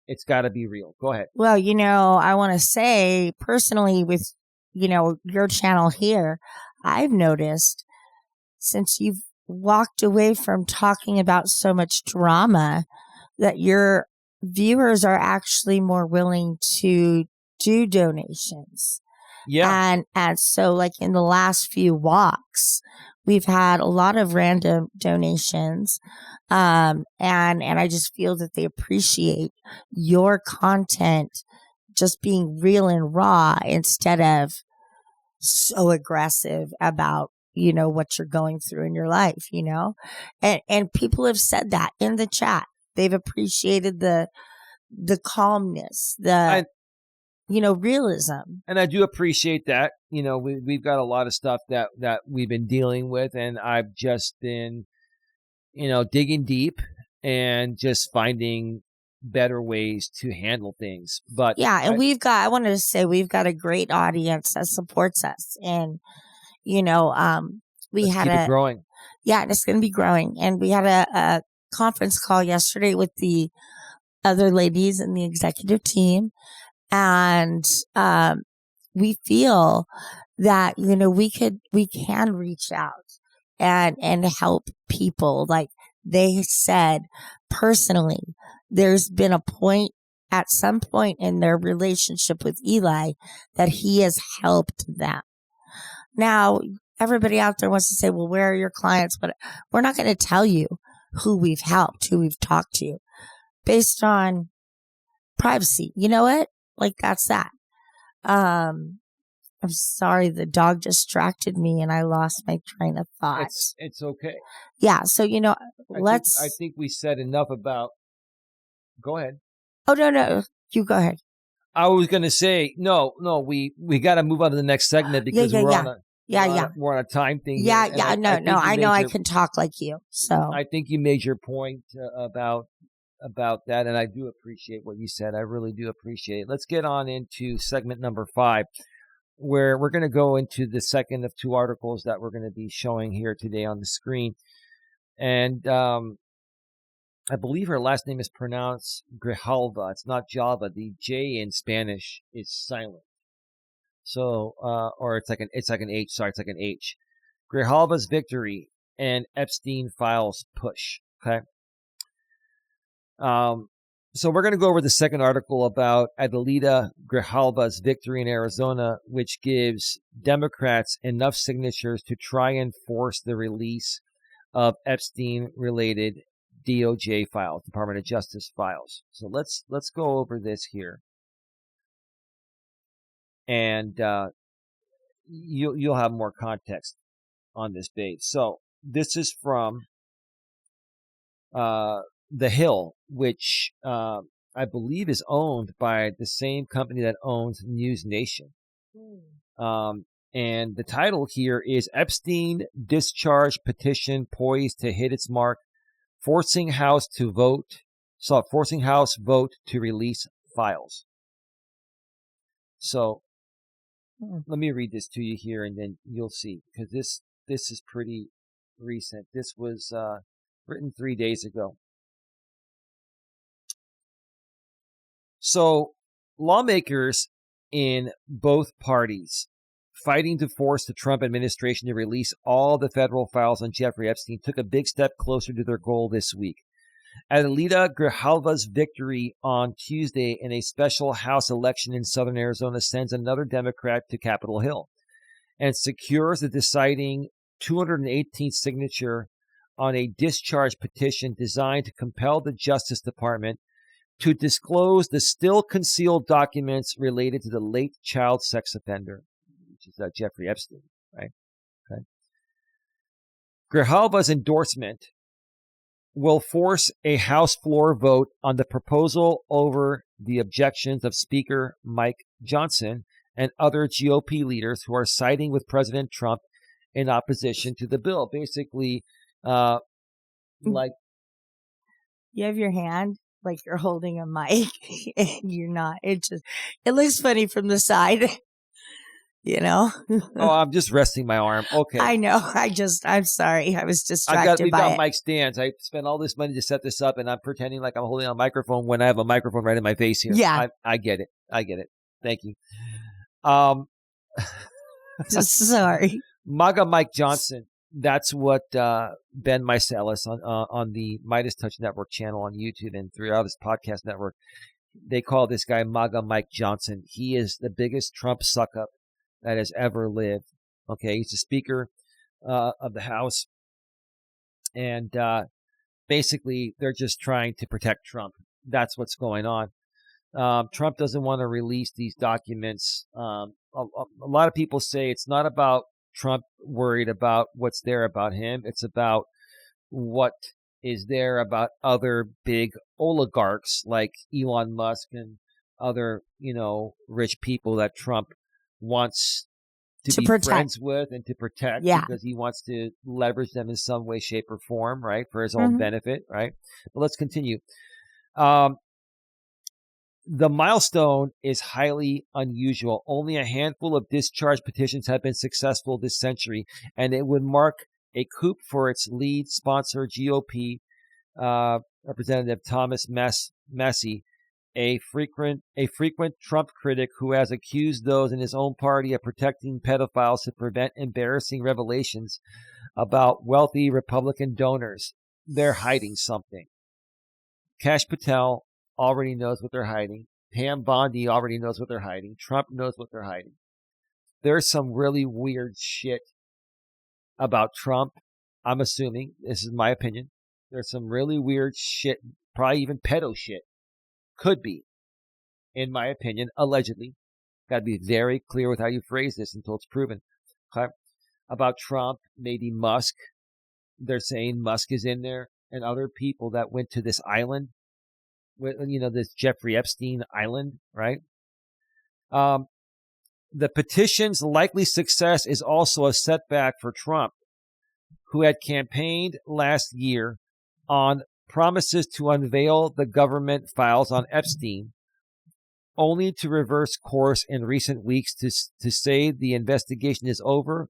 It's got to be real. Go ahead. Well, I want to say personally with, your channel here, I've noticed since you've walked away from talking about so much drama that your viewers are actually more willing to do donations. Yeah. And so like in the last few walks, we've had a lot of random donations. And I just feel that they appreciate your content just being real and raw instead of so aggressive about, what you're going through in your life, and people have said that in the chat. They've appreciated the calmness, realism. And I do appreciate that. We've got a lot of stuff that we've been dealing with, and I've just been, digging deep and just finding better ways to handle things. But yeah, and I wanted to say we've got a great audience that supports us, and we had keep it growing. Yeah, and it's going to be growing. And we had a conference call yesterday with the other ladies in the executive team. And we feel that, we can reach out and help people. Like they said personally, there's been at some point in their relationship with Eli that he has helped them. Now, everybody out there wants to say, well, where are your clients? But we're not going to tell you who we've helped, who we've talked to based on privacy. You know what? Like that's that. I'm sorry. The dog distracted me and I lost my train of thought. It's okay. Yeah. So, I think we said enough about, go ahead. Oh, no. You go ahead. I was going to say, no, we got to move on to the next segment because we're on a time thing. Yeah. I know I can talk like you. So I think you made your point about that, and I do appreciate what you said. I really do appreciate it. Let's get on into segment number 5, where we're going to go into the second of 2 articles that we're going to be showing here today on the screen. And I believe her last name is pronounced Grijalva. It's not Java. The J in Spanish is silent. So, or it's like an H. Sorry, it's like an H. Grijalva's victory and Epstein files push. Okay. So we're going to go over the second article about Adelita Grijalva's victory in Arizona, which gives Democrats enough signatures to try and force the release of Epstein-related DOJ files, Department of Justice files. So let's go over this here, and you'll have more context on this base. So this is from The Hill, which I believe is owned by the same company that owns News Nation. And the title here is Epstein Discharge Petition Poised to Hit Its Mark, Forcing House vote to release files. So let me read this to you here, and then you'll see, because this is pretty recent. This was written 3 days ago. So lawmakers in both parties fighting to force the Trump administration to release all the federal files on Jeffrey Epstein took a big step closer to their goal this week. Adelita Grijalva's victory on Tuesday in a special House election in southern Arizona sends another Democrat to Capitol Hill and secures the deciding 218th signature on a discharge petition designed to compel the Justice Department to disclose the still concealed documents related to the late child sex offender, which is Jeffrey Epstein, right? Okay. Grijalva's endorsement will force a House floor vote on the proposal over the objections of Speaker Mike Johnson and other GOP leaders who are siding with President Trump in opposition to the bill. Basically, like... You have your hand like you're holding a mic and you're not. It looks funny from the side. you know? Oh, I'm just resting my arm. Okay. I know. I'm sorry. I was distracted We've by got it. mic stands. I spent all this money to set this up, and I'm pretending like I'm holding a microphone when I have a microphone right in my face here. Yeah. I get it. Thank you. Sorry. MAGA Mike Johnson. That's what Ben Meiselas on the Midas Touch Network channel on YouTube and throughout his podcast network, they call this guy MAGA Mike Johnson. He is the biggest Trump suck-up that has ever lived. Okay, he's the Speaker of the House. And basically, they're just trying to protect Trump. That's what's going on. Trump doesn't want to release these documents. A lot of people say it's not about Trump worried about what's there about him. It's about what is there about other big oligarchs like Elon Musk and other, rich people that Trump wants to be friends with and to protect because he wants to leverage them in some way, shape, or form, right, for his own benefit, right? But let's continue. The milestone is highly unusual. Only a handful of discharge petitions have been successful this century, and it would mark a coup for its lead sponsor, GOP Representative Thomas Massie, a frequent Trump critic who has accused those in his own party of protecting pedophiles to prevent embarrassing revelations about wealthy Republican donors. They're hiding something. Kash Patel already knows what they're hiding. Pam Bondi already knows what they're hiding. Trump knows what they're hiding. There's some really weird shit about Trump. I'm assuming, this is my opinion. There's some really weird shit, probably even pedo shit. Could be, in my opinion, allegedly. Got to be very clear with how you phrase this until it's proven. Okay? About Trump, maybe Musk. They're saying Musk is in there and other people that went to this island. This Jeffrey Epstein island, right? The petition's likely success is also a setback for Trump, who had campaigned last year on promises to unveil the government files on Epstein, only to reverse course in recent weeks to say the investigation is over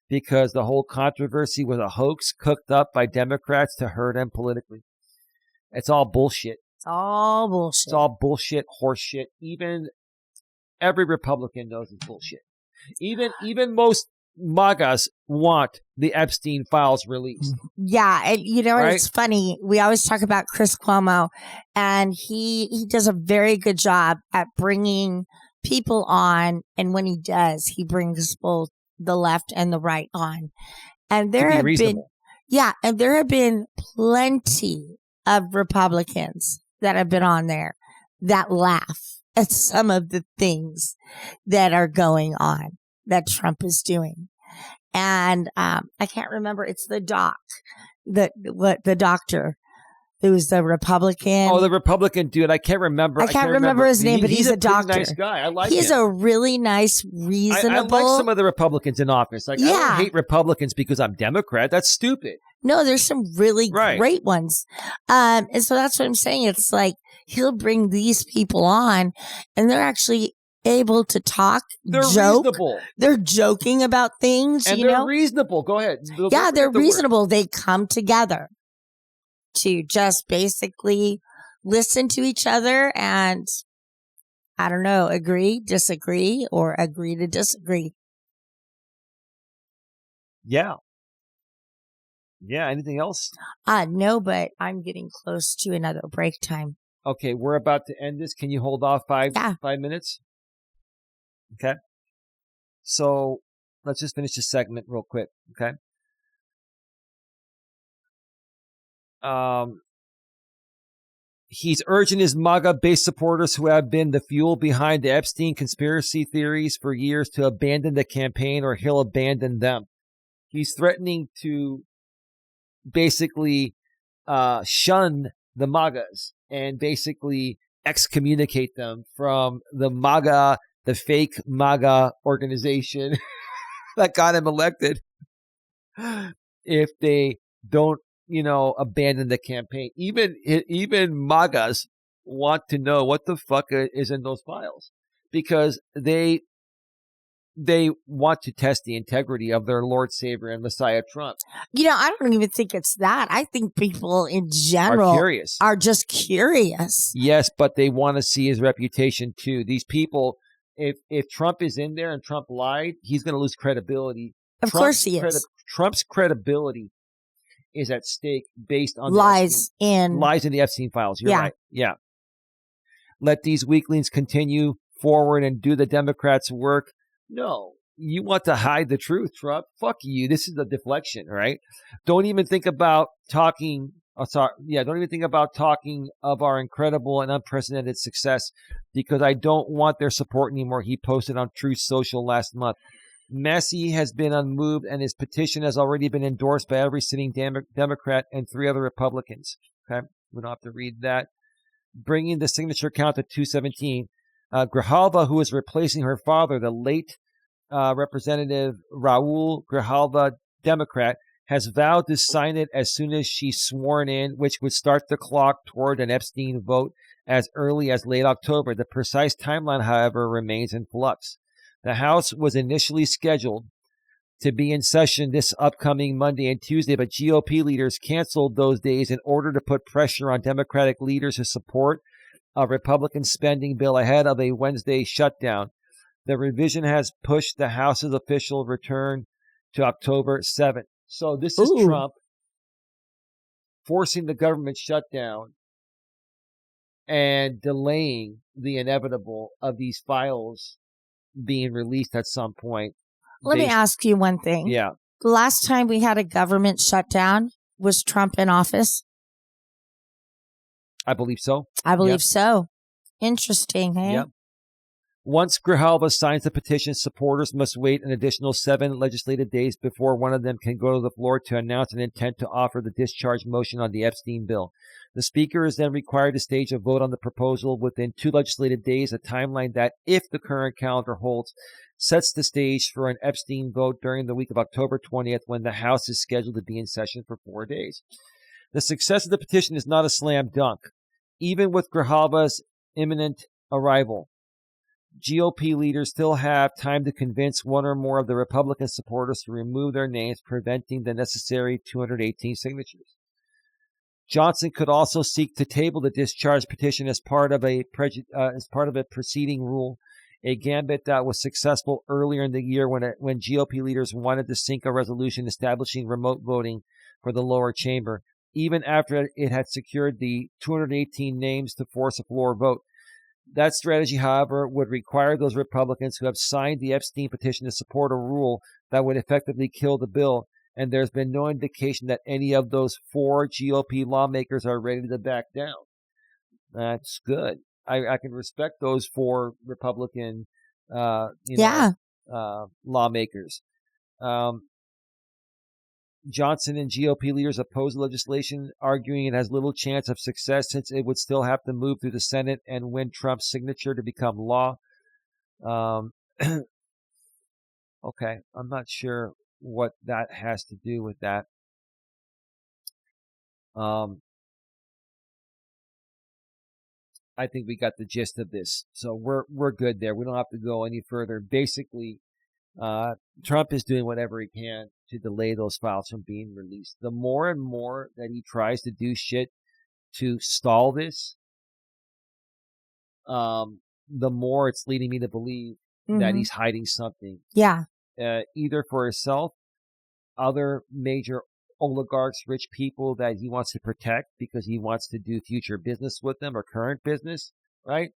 because the whole controversy was a hoax cooked up by Democrats to hurt him politically. It's all bullshit. It's all bullshit. It's all bullshit, horse shit. Even every Republican knows it's bullshit. Even most MAGAs want the Epstein files released. Yeah, and right? It's funny. We always talk about Chris Cuomo, and he does a very good job at bringing people on. And when he does, he brings both the left and the right on. And there have been plenty of Republicans that have been on there that laugh at some of the things that are going on that Trump is doing. And I can't remember. It's the doctor who's the Republican. Oh, the Republican dude. I can't remember. I can't remember his name, but he's a doctor. Nice guy. I like him. He's a really nice, reasonable. I like some of the Republicans in office. I don't hate Republicans because I'm Democrat. That's stupid. No, there's some really great ones. And so that's what I'm saying. It's like he'll bring these people on and they're actually able to talk, joke. Reasonable. They're joking about things, and they're reasonable. Go ahead. They're reasonable. They come together to just basically listen to each other and, I don't know, agree, disagree, or agree to disagree. Yeah. Yeah, anything else? No, but I'm getting close to another break time. Okay, we're about to end this. Can you hold off 5 minutes? Okay. So let's just finish this segment real quick. Okay. He's urging his MAGA-based supporters who have been the fuel behind the Epstein conspiracy theories for years to abandon the campaign or he'll abandon them. He's threatening to basically shun the MAGAs and basically excommunicate them from the MAGA, the fake MAGA organization that got him elected if they don't, abandon the campaign. Even MAGAs want to know what the fuck is in those files because they they want to test the integrity of their Lord, Savior, and Messiah Trump. I don't even think it's that. I think people in general are just curious. Yes, but they want to see his reputation too. These people, if Trump is in there and Trump lied, he's going to lose credibility. Of course he is. Trump's credibility is at stake based on lies in the Epstein files. You're right. Yeah. Let these weaklings continue forward and do the Democrats' work. No, you want to hide the truth, Trump. Fuck you. This is a deflection, right? Don't even think about talking. Don't even think about talking of our incredible and unprecedented success, because I don't want their support anymore. He posted on Truth Social last month. Massey has been unmoved, and his petition has already been endorsed by every sitting Democrat and 3 other Republicans. Okay, we don't have to read that. Bringing the signature count to 217. Grijalva, who is replacing her father, the late Representative Raul Grijalva, Democrat, has vowed to sign it as soon as she's sworn in, which would start the clock toward an Epstein vote as early as late October. The precise timeline, however, remains in flux. The House was initially scheduled to be in session this upcoming Monday and Tuesday, but GOP leaders canceled those days in order to put pressure on Democratic leaders to support a Republican spending bill ahead of a Wednesday shutdown. The revision has pushed the House's official return to October 7th. So this is Trump forcing the government shutdown and delaying the inevitable of these files being released at some point. Let me ask you one thing. Yeah. The last time we had a government shutdown, was Trump in office? I believe so. I believe so. Interesting, hey? Yep. Once Grijalva signs the petition, supporters must wait an additional 7 legislative days before one of them can go to the floor to announce an intent to offer the discharge motion on the Epstein bill. The Speaker is then required to stage a vote on the proposal within 2 legislative days, a timeline that, if the current calendar holds, sets the stage for an Epstein vote during the week of October 20th, when the House is scheduled to be in session for 4 days. The success of the petition is not a slam dunk. Even with Grijalva's imminent arrival, GOP leaders still have time to convince one or more of the Republican supporters to remove their names, preventing the necessary 218 signatures. Johnson could also seek to table the discharge petition as part of a proceeding rule, a gambit that was successful earlier in the year when GOP leaders wanted to sink a resolution establishing remote voting for the lower chamber, even after it had secured the 218 names to force a floor vote. That strategy, however, would require those Republicans who have signed the Epstein petition to support a rule that would effectively kill the bill, and there's been no indication that any of those 4 GOP lawmakers are ready to back down. That's good. I can respect those 4 Republican, lawmakers. Johnson and GOP leaders oppose the legislation, arguing it has little chance of success since it would still have to move through the Senate and win Trump's signature to become law. Okay, I'm not sure what that has to do with that. I think we got the gist of this, so we're good there. We don't have to go any further. Basically, Trump is doing whatever he can to delay those files from being released. The more and more that he tries to do shit to stall this, the more it's leading me to believe that he's hiding something. Yeah. Either for himself, other major oligarchs, rich people that he wants to protect because he wants to do future business with them or current business, right?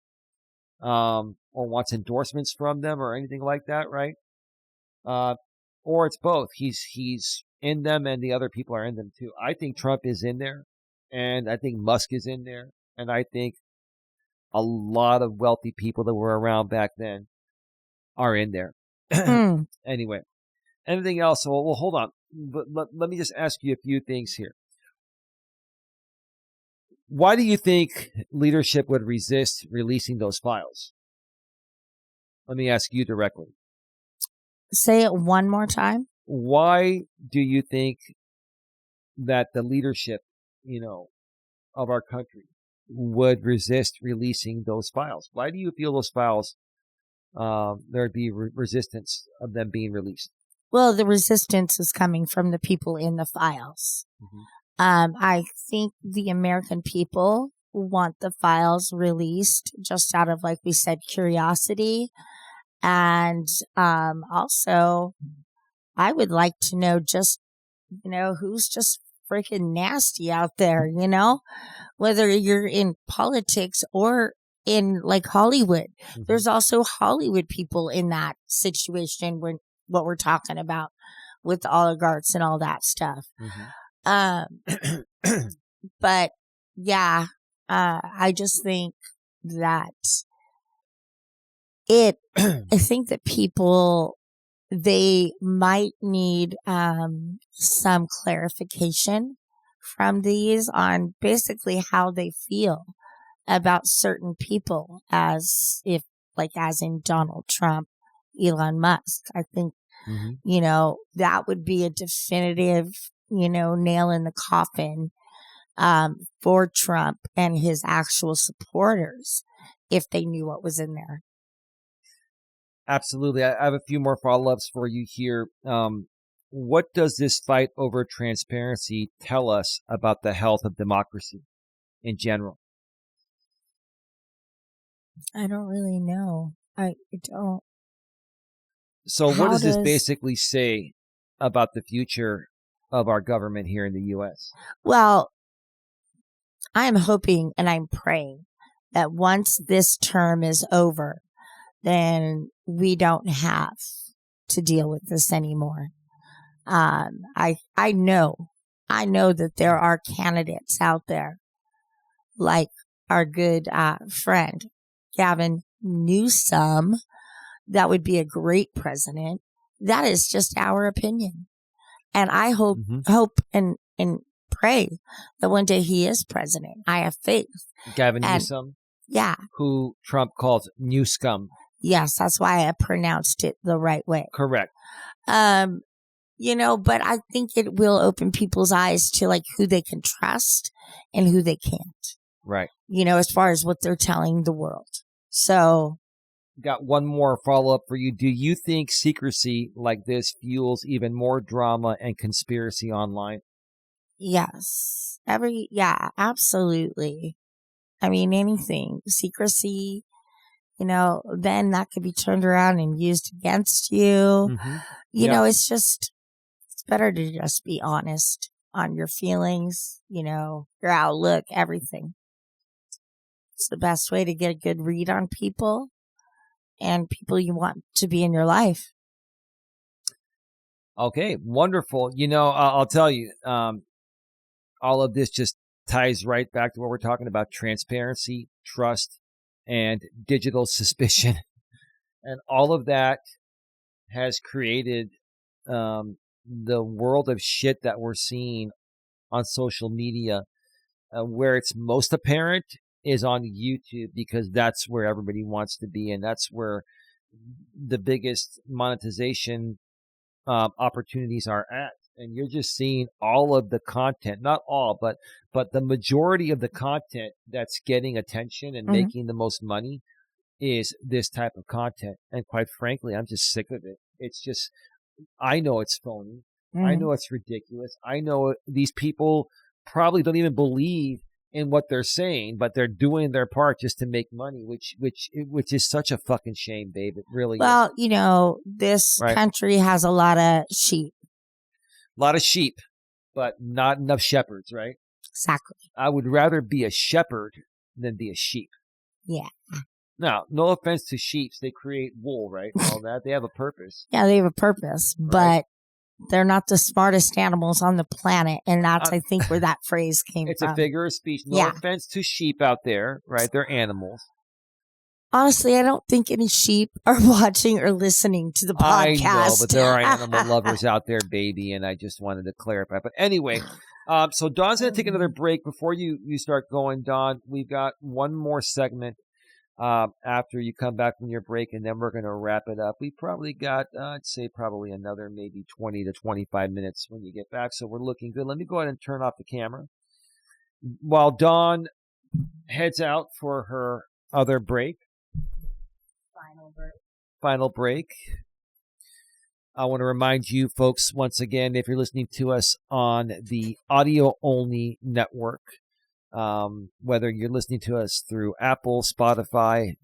Or wants endorsements from them or anything like that, right? Or it's both. He's in them and the other people are in them too. I think Trump is in there, and I think Musk is in there, and I think a lot of wealthy people that were around back then are in there. Anyway, anything else? Well, hold on. But let me just ask you a few things here. Why do you think leadership would resist releasing those files? Let me ask you directly. Say it one more time. Why do you think that the leadership, of our country would resist releasing those files? Why do you feel those files there'd be resistance of them being released. Well, the resistance is coming from the people in the files. I think the American people want the files released just out of, like we said, curiosity. And also, I would like to know just, who's just freaking nasty out there, whether you're in politics or in like Hollywood. There's also Hollywood people in that situation when what we're talking about with the oligarchs and all that stuff. But yeah, I just think that I think that people, they might need some clarification from these on basically how they feel about certain people, as in Donald Trump, Elon Musk. I think, that would be a definitive, nail in the coffin for Trump and his actual supporters if they knew what was in there. Absolutely. I have a few more follow-ups for you here. What does this fight over transparency tell us about the health of democracy in general? I don't really know. I don't. So what does this basically say about the future of our government here in the U.S.? Well, I'm hoping and I'm praying that once this term is over, then we don't have to deal with this anymore. I know that there are candidates out there like our good friend Gavin Newsom that would be a great president. That is just our opinion. And I hope and pray that one day he is president. I have faith. Gavin Newsom? Yeah. Who Trump calls new scum. Yes, that's why I pronounced it the right way. Correct. But I think it will open people's eyes to like who they can trust and who they can't. Right. As far as what they're telling the world. So. Got one more follow-up for you. Do you think secrecy like this fuels even more drama and conspiracy online? Yes. Absolutely. I mean, anything. Secrecy, then that could be turned around and used against you. It's better to just be honest on your feelings, your outlook, everything. It's the best way to get a good read on people and people you want to be in your life. Okay, wonderful. I'll tell you, all of this just ties right back to what we're talking about: transparency, trust, and digital suspicion. And all of that has created the world of shit that we're seeing on social media. Where it's most apparent is on YouTube, because that's where everybody wants to be, and that's where the biggest monetization opportunities are at. And you're just seeing all of the content, not all, but the majority of the content that's getting attention and making the most money is this type of content. And quite frankly, I'm just sick of it. It's just, I know it's phony. I know it's ridiculous. I know these people probably don't even believe in what they're saying, but they're doing their part just to make money, which is such a fucking shame, babe. It really is. Well, this country has a lot of sheep. A lot of sheep, but not enough shepherds, right? Exactly. I would rather be a shepherd than be a sheep. Yeah. Now, no offense to sheep. They create wool, right? All that. They have a purpose. Yeah, they have a purpose, but they're not the smartest animals on the planet. And that's, I think, where that phrase came from. It's a figure of speech. No offense to sheep out there, right? They're animals. Honestly, I don't think any sheep are watching or listening to the podcast. I know, but there are animal lovers out there, baby, and I just wanted to clarify. But anyway, so Dawn's going to take another break. Before you start going, Dawn, we've got one more segment after you come back from your break, and then we're going to wrap it up. We probably got, I'd say probably another maybe 20 to 25 minutes when you get back, so we're looking good. Let me go ahead and turn off the camera. While Dawn heads out for her other break. Final break. final break. I want to remind you folks once again, if you're listening to us on the audio-only network, whether you're listening to us through Apple, Spotify,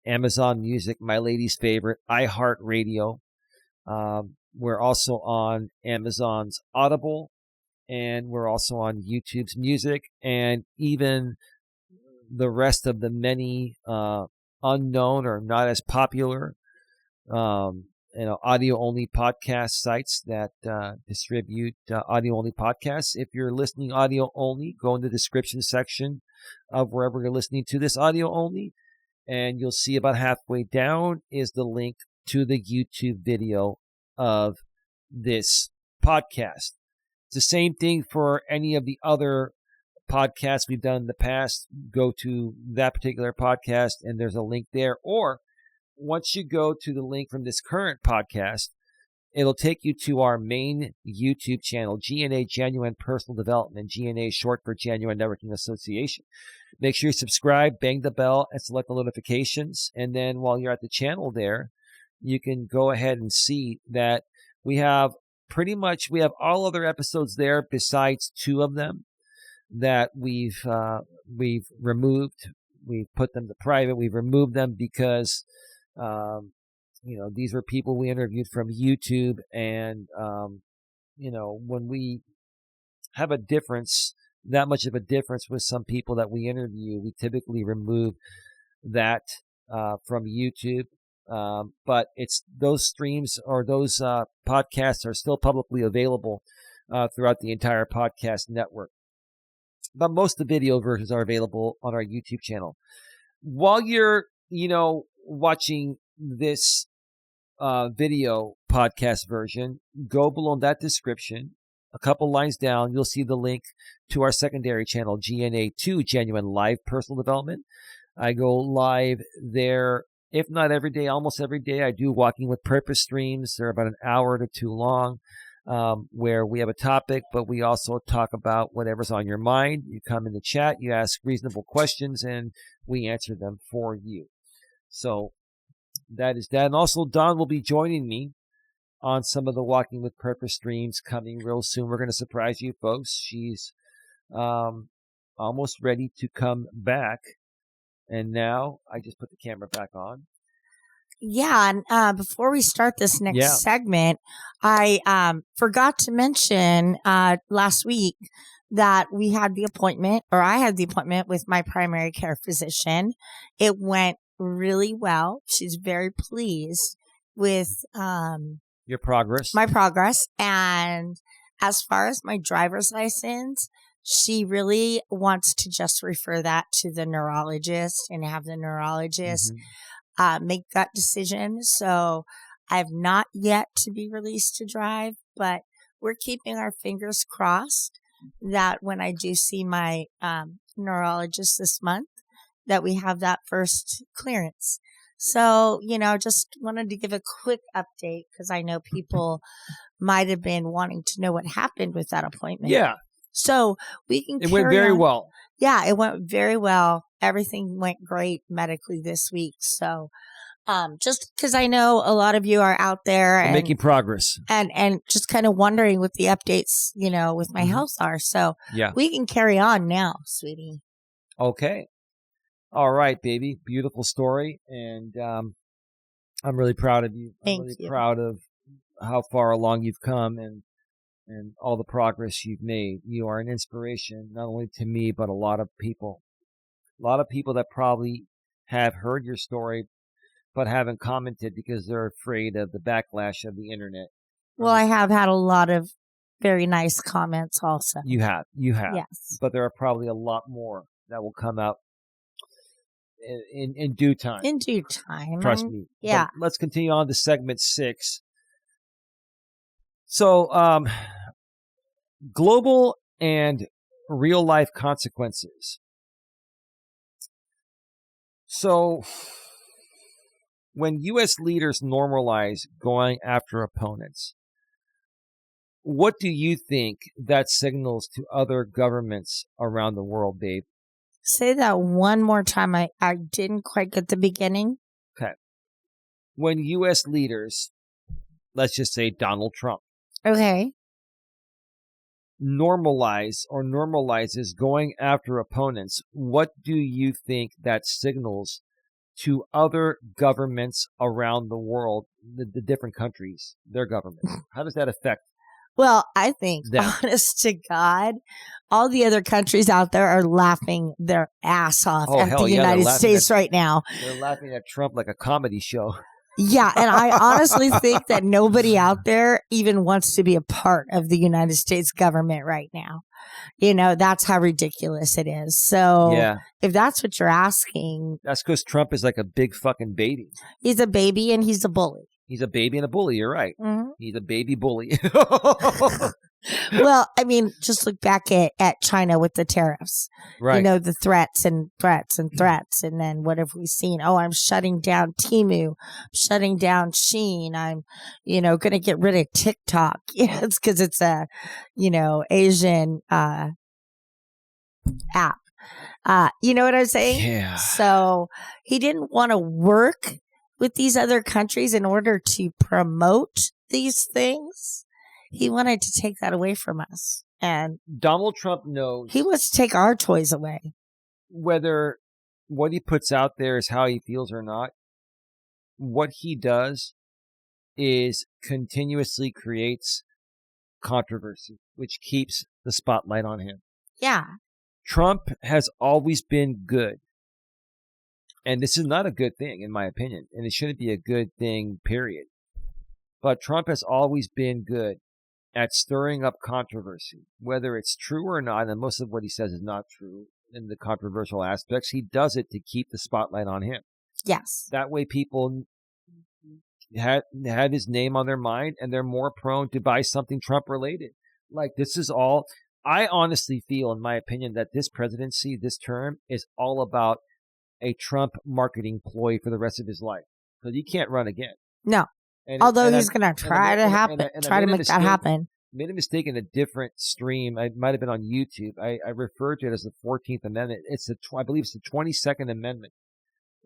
Amazon Music, my lady's favorite, iHeartRadio. We're also on Amazon's Audible, and we're also on YouTube's Music, and even the rest of the many unknown or not as popular audio-only podcast sites that distribute audio-only podcasts. If you're listening audio-only, go in the description section of wherever you're listening to this audio-only, and you'll see about halfway down is the link to the YouTube video of this podcast. It's the same thing for any of the other podcasts we've done in the past. Go to that particular podcast, and there's a link there. Or once you go to the link from this current podcast, it'll take you to our main YouTube channel, GNA, Genuine Personal Development, GNA short for Genuine Networking Association. Make sure you subscribe, bang the bell, and select the notifications. And then while you're at the channel there, you can go ahead and see that we have all other episodes there besides 2 of them that we've removed. We've put them to private. We've removed them because these were people we interviewed from YouTube, and when we have that much of a difference with some people that we interview, we typically remove that from YouTube. But it's those streams or those podcasts are still publicly available throughout the entire podcast network. But most of the video versions are available on our YouTube channel. While you're, watching this video podcast version, go below that description. A couple lines down, you'll see the link to our secondary channel, GNA2, Genuine Live Personal Development. I go live there, if not every day, almost every day. I do Walking with Purpose streams. They're about an hour to 2 long, where we have a topic, but we also talk about whatever's on your mind. You come in the chat, you ask reasonable questions, and we answer them for you. So that is that. And also, Dawn will be joining me on some of the Walking with Purpose streams coming real soon. We're going to surprise you folks. She's almost ready to come back. And now I just put the camera back on. Yeah, and before we start this next segment, I forgot to mention last week that we had the appointment, or I had the appointment with my primary care physician. It went really well. She's very pleased with your progress. My progress. And as far as my driver's license, she really wants to just refer that to the neurologist and have the neurologist make that decision. So I've not yet to be released to drive, but we're keeping our fingers crossed that when I do see my neurologist this month, that we have that first clearance. So, just wanted to give a quick update because I know people might have been wanting to know what happened with that appointment. Yeah. So we can It went very well. Yeah, it went very well. Everything went great medically this week. So just because I know a lot of you are out there and making progress and just kind of wondering what the updates, with my health are. So we can carry on now, sweetie. Okay. All right, baby. Beautiful story. And I'm really proud of you. Thank I'm really you. Proud of how far along you've come and all the progress you've made. You are an inspiration, not only to me, but a lot of people. A lot of people that probably have heard your story, but haven't commented because they're afraid of the backlash of the internet. Well, I have had a lot of very nice comments also. You have. Yes. But there are probably a lot more that will come out in due time. In due time. Trust me. Yeah. But let's continue on to segment 6. So, global and real life consequences. So, when U.S. leaders normalize going after opponents, what do you think that signals to other governments around the world, babe? Say that one more time. I didn't quite get the beginning. Okay. when U.S. leaders, let's just say Donald Trump, okay, normalizes going after opponents, what do you think that signals to other governments around the world, the different countries, their governments? How does that affect? Well, I think, honest to God, all the other countries out there are laughing their ass off at the United States right now. They're laughing at Trump like a comedy show. Yeah, and I honestly think that nobody out there even wants to be a part of the United States government right now. You know, that's how ridiculous it is. So if that's what you're asking. That's because Trump is like a big fucking baby. He's a baby and he's a bully. He's a baby and a bully. You're right. Mm-hmm. He's a baby bully. Well, I mean, just look back at China with the tariffs. Right. You know, the threats. And then what have we seen? Oh, I'm shutting down Temu. I'm shutting down Shein. I'm, going to get rid of TikTok. Yeah, it's because it's a, Asian app. You know what I'm saying? Yeah. So he didn't want to work with these other countries in order to promote these things. He wanted to take that away from us. And Donald Trump knows he wants to take our toys away. Whether what he puts out there is how he feels or not, what he does is continuously creates controversy, which keeps the spotlight on him. Yeah. Trump has always been good. And this is not a good thing, in my opinion. And it shouldn't be a good thing, period. But Trump has always been good at stirring up controversy, whether it's true or not, and most of what he says is not true in the controversial aspects. He does it to keep the spotlight on him. Yes. That way people had his name on their mind, and they're more prone to buy something Trump-related. Like, this is all... I honestly feel, in my opinion, that this presidency, this term, is all about a Trump marketing ploy for the rest of his life. Because he can't run again. No. Although he's going to try to make that happen. Made a mistake in a different stream. It might have been on YouTube. I referred to it as the 14th Amendment. I believe it's the 22nd Amendment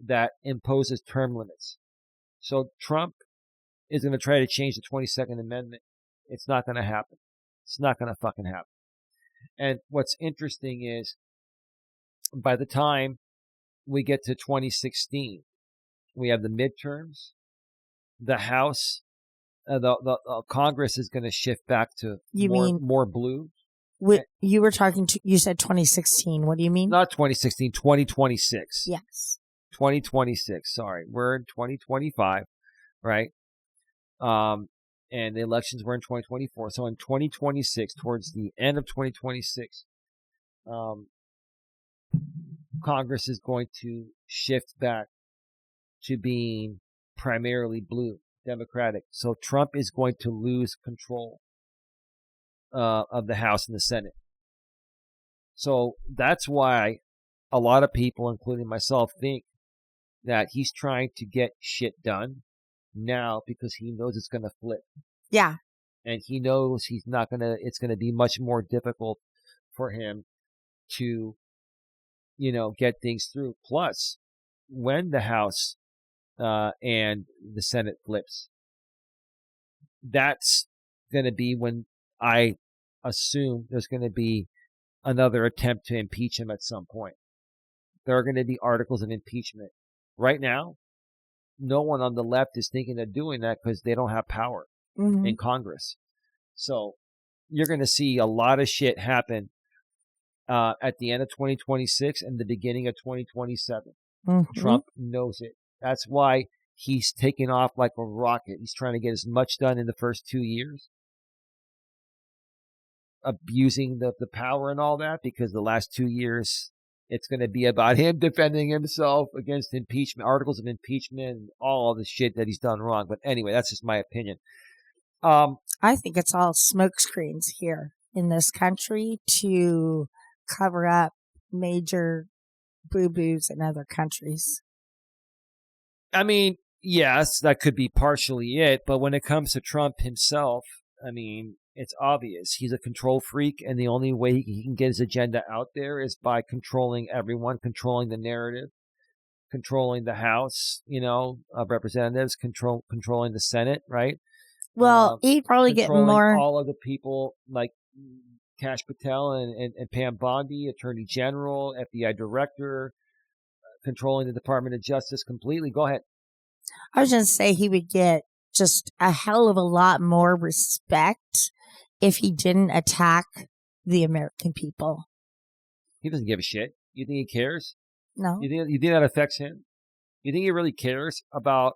that imposes term limits. So Trump is going to try to change the 22nd Amendment. It's not going to happen. It's not going to fucking happen. And what's interesting is, by the time we get to 2016, we have the midterms. The House, the Congress is going to shift back to more blue. You were talking to, you said 2016. What do you mean? Not 2016, 2026. Yes. 2026. Sorry. We're in 2025, right? And the elections were in 2024. So in 2026, towards the end of 2026, Congress is going to shift back to being primarily blue, Democratic. So Trump is going to lose control of the House and the Senate. So that's why a lot of people, including myself, think that he's trying to get shit done now because he knows it's going to flip. Yeah. And he knows it's going to be much more difficult for him to, get things through. Plus, when the House and the Senate flips, that's going to be when I assume there's going to be another attempt to impeach him at some point. There are going to be articles of impeachment. Right now, no one on the left is thinking of doing that because they don't have power in Congress. So you're going to see a lot of shit happen at the end of 2026 and the beginning of 2027. Trump knows it. That's why he's taking off like a rocket. He's trying to get as much done in the first 2 years, abusing the power and all that, because the last 2 years, it's going to be about him defending himself against impeachment, articles of impeachment, and all the shit that he's done wrong. But anyway, that's just my opinion. I think it's all smoke screens here in this country to cover up major boo-boos in other countries. I mean, yes, that could be partially it. But when it comes to Trump himself, I mean, it's obvious. He's a control freak, and the only way he can get his agenda out there is by controlling everyone, controlling the narrative, controlling the House, of Representatives, controlling the Senate, right? Well, he'd probably get more. All of the people like Kash Patel and Pam Bondi, Attorney General, FBI Director, controlling the Department of Justice completely. Go ahead. I was going to say he would get just a hell of a lot more respect if he didn't attack the American people. He doesn't give a shit. You think he cares? No. You think that affects him? You think he really cares about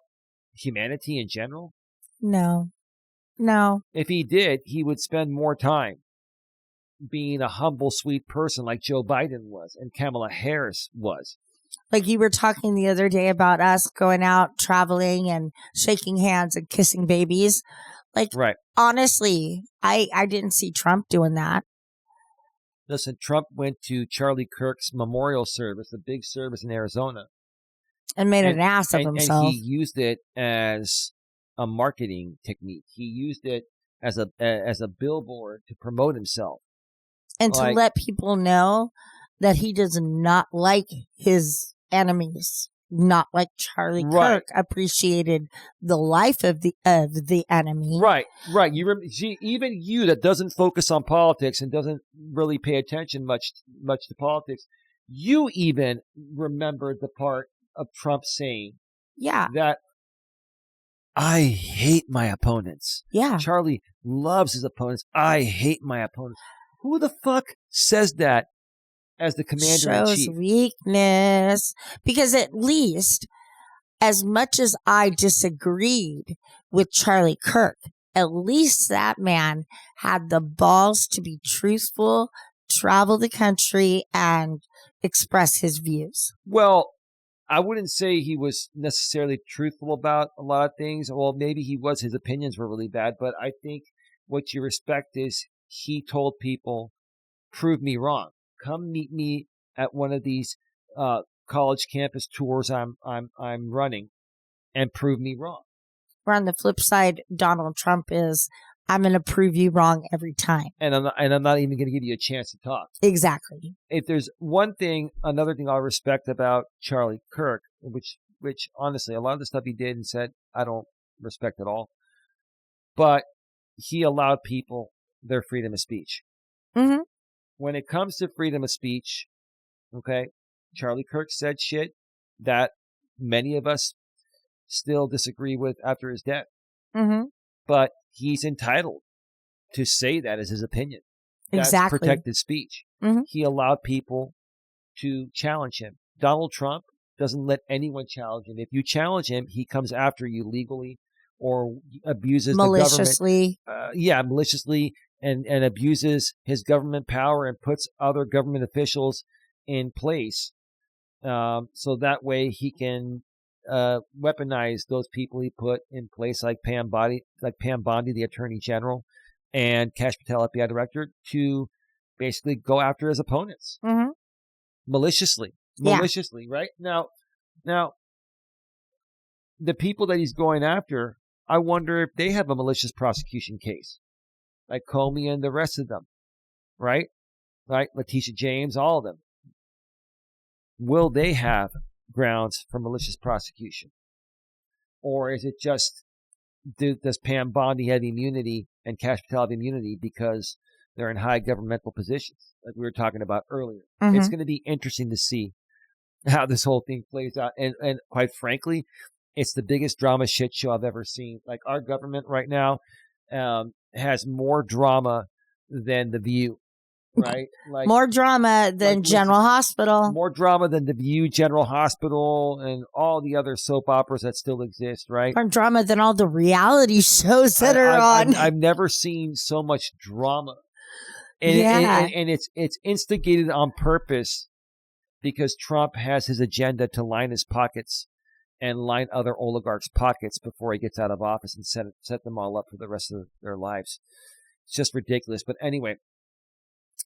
humanity in general? No. If he did, he would spend more time being a humble, sweet person like Joe Biden was and Kamala Harris was. Like you were talking the other day about us going out, traveling and shaking hands and kissing babies. Like, right. Honestly, I didn't see Trump doing that. Listen, Trump went to Charlie Kirk's memorial service, a big service in Arizona. And made an ass of himself. And he used it as a marketing technique. He used it as a billboard to promote himself. And to let people know that he does not like his enemies. Not like Charlie Kirk appreciated the life of the enemy. Right. Even you that doesn't focus on politics and doesn't really pay attention much to politics, you even remembered the part of Trump saying that I hate my opponents. Yeah. Charlie loves his opponents. I hate my opponents. Who the fuck says that as the commander-in-chief? Shows weakness. Because at least, as much as I disagreed with Charlie Kirk, at least that man had the balls to be truthful, travel the country, and express his views. Well, I wouldn't say he was necessarily truthful about a lot of things. Well, maybe he was. His opinions were really bad. But I think what you respect is he told people, prove me wrong. Come meet me at one of these college campus tours I'm running and prove me wrong. Where on the flip side, Donald Trump is, I'm going to prove you wrong every time. And I'm not even going to give you a chance to talk. Exactly. If there's another thing I respect about Charlie Kirk, which honestly, a lot of the stuff he did and said, I don't respect at all. But he allowed people their freedom of speech. Mm-hmm. When it comes to freedom of speech, okay, Charlie Kirk said shit that many of us still disagree with after his death. Mm-hmm. But he's entitled to say that as his opinion. That's exactly. protected speech. Mm-hmm. He allowed people to challenge him. Donald Trump doesn't let anyone challenge him. If you challenge him, he comes after you legally or abuses maliciously. The government. Maliciously. And abuses his government power and puts other government officials in place. So that way he can weaponize those people he put in place, like Pam Bondi, the Attorney General, and Kash Patel, FBI Director, to basically go after his opponents. Mm-hmm. Maliciously, right? Now, the people that he's going after, I wonder if they have a malicious prosecution case. Like Comey and the rest of them, right? Letitia James, all of them. Will they have grounds for malicious prosecution? Or is it just, does Pam Bondi have immunity and Kash Patel have immunity because they're in high governmental positions, like we were talking about earlier? Mm-hmm. It's going to be interesting to see how this whole thing plays out. And quite frankly, it's the biggest drama shit show I've ever seen. Like our government right now, has more drama than The View, right? Like more drama than General Hospital. More drama than The View, General Hospital, and all the other soap operas that still exist, right? More drama than all the reality shows that are on. I've never seen so much drama. And it's instigated on purpose because Trump has his agenda to line his pockets and line other oligarchs' pockets before he gets out of office and set them all up for the rest of their lives. It's just ridiculous. But anyway,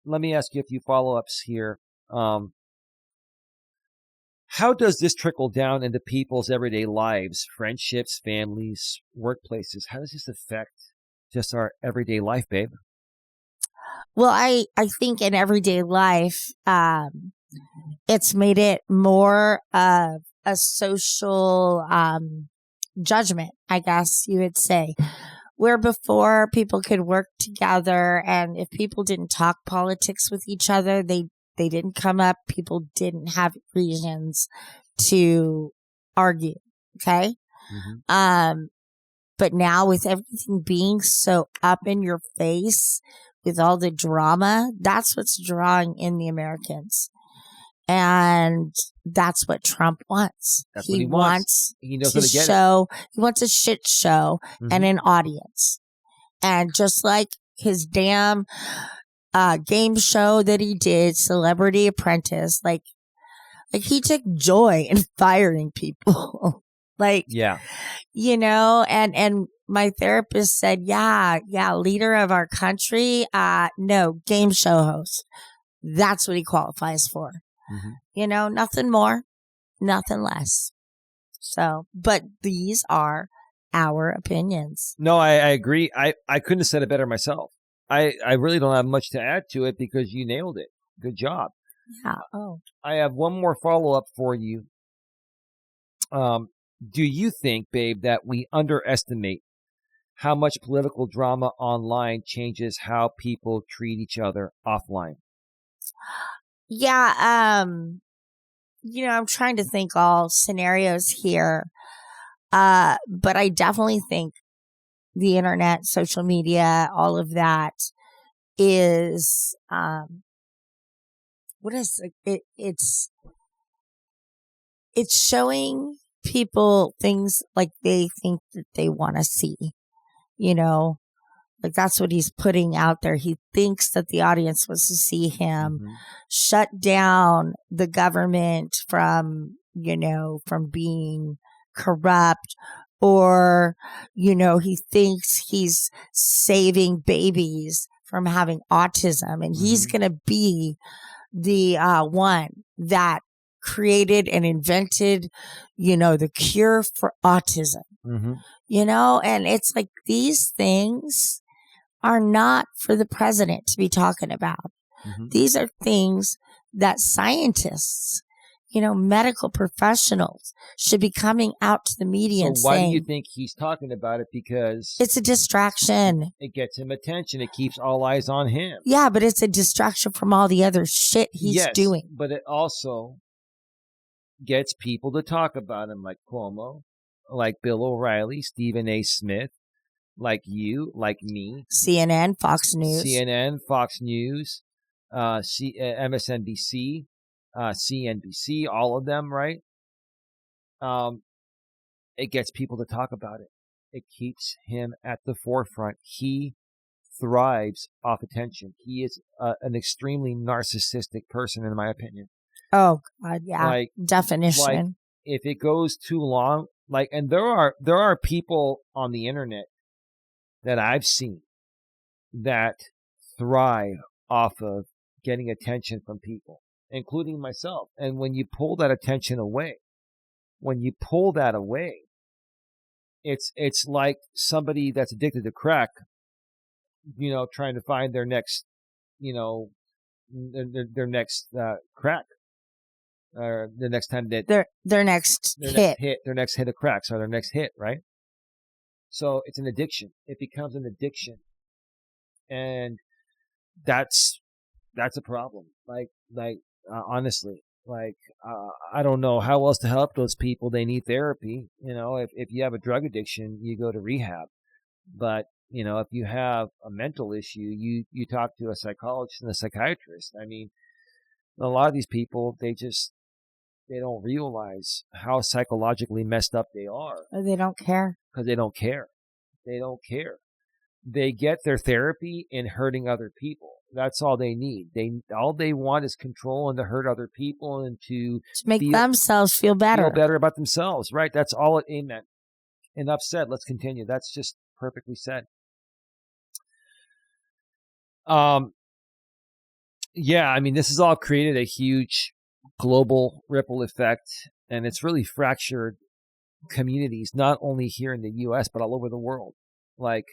let me ask you a few follow-ups here. How does this trickle down into people's everyday lives, friendships, families, workplaces? How does this affect just our everyday life, babe? Well, I think in everyday life, it's made it more of a social judgment, I guess you would say, where before people could work together, and if people didn't talk politics with each other, they didn't come up. People didn't have reasons to argue. Okay. Mm-hmm. But now with everything being so up in your face with all the drama, that's what's drawing in the Americans. And that's what Trump wants. That's what he wants. He knows how to get it. He wants a shit show and an audience. And just like his damn game show that he did, Celebrity Apprentice, like he took joy in firing people. Like, yeah, you know, and my therapist said, yeah, leader of our country. No, game show host. That's what he qualifies for. Mm-hmm. You know, nothing more, nothing less. So, but these are our opinions. No, I agree. I couldn't have said it better myself. I really don't have much to add to it because you nailed it. Good job. Yeah. Oh. I have one more follow-up for you. Do you think, babe, that we underestimate how much political drama online changes how people treat each other offline? Yeah. You know, I'm trying to think all scenarios here. But I definitely think the internet, social media, all of that is, what is it? It's showing people things like they think that they want to see, you know, like that's what he's putting out there. He thinks that the audience wants to see him shut down the government from, you know, from being corrupt, or, you know, he thinks he's saving babies from having autism, and he's going to be the one that created and invented, you know, the cure for autism, you know, and it's like these things are not for the president to be talking about. These are things that scientists, you know, medical professionals should be coming out to the media and saying. So why do you think he's talking about it? Because it's a distraction. It gets him attention. It keeps all eyes on him. Yeah, but it's a distraction from all the other shit he's doing. But it also gets people to talk about him, like Cuomo, like Bill O'Reilly, Stephen A. Smith, like you, like me. CNN, Fox News, MSNBC, CNBC, all of them, right? It gets people to talk about it. It keeps him at the forefront. He thrives off attention. He is an extremely narcissistic person, in my opinion. Oh God, yeah. Like, definition. Like, if it goes too long, like, and there are people on the internet that I've seen that thrive off of getting attention from people, including myself. And when you pull that attention away, it's like somebody that's addicted to crack, you know, trying to find their next, you know, their next crack, or the next time that their next hit, their next hit of cracks, or their next hit, right? So it's an addiction. It becomes an addiction, and that's a problem. Like honestly, like I don't know how else to help those people. They need therapy. You know, if you have a drug addiction, you go to rehab. But you know, if you have a mental issue, you talk to a psychologist and a psychiatrist. I mean, a lot of these people, they don't realize how psychologically messed up they are. They don't care. Because they don't care. They get their therapy in hurting other people. That's all they need. All they want is control and to hurt other people and to make themselves feel better. Feel better about themselves, right? That's all it. Amen. Enough said. Let's continue. That's just perfectly said. Yeah, I mean, this has all created a huge global ripple effect, and it's really fractured communities, not only here in the U.S., but all over the world. Like,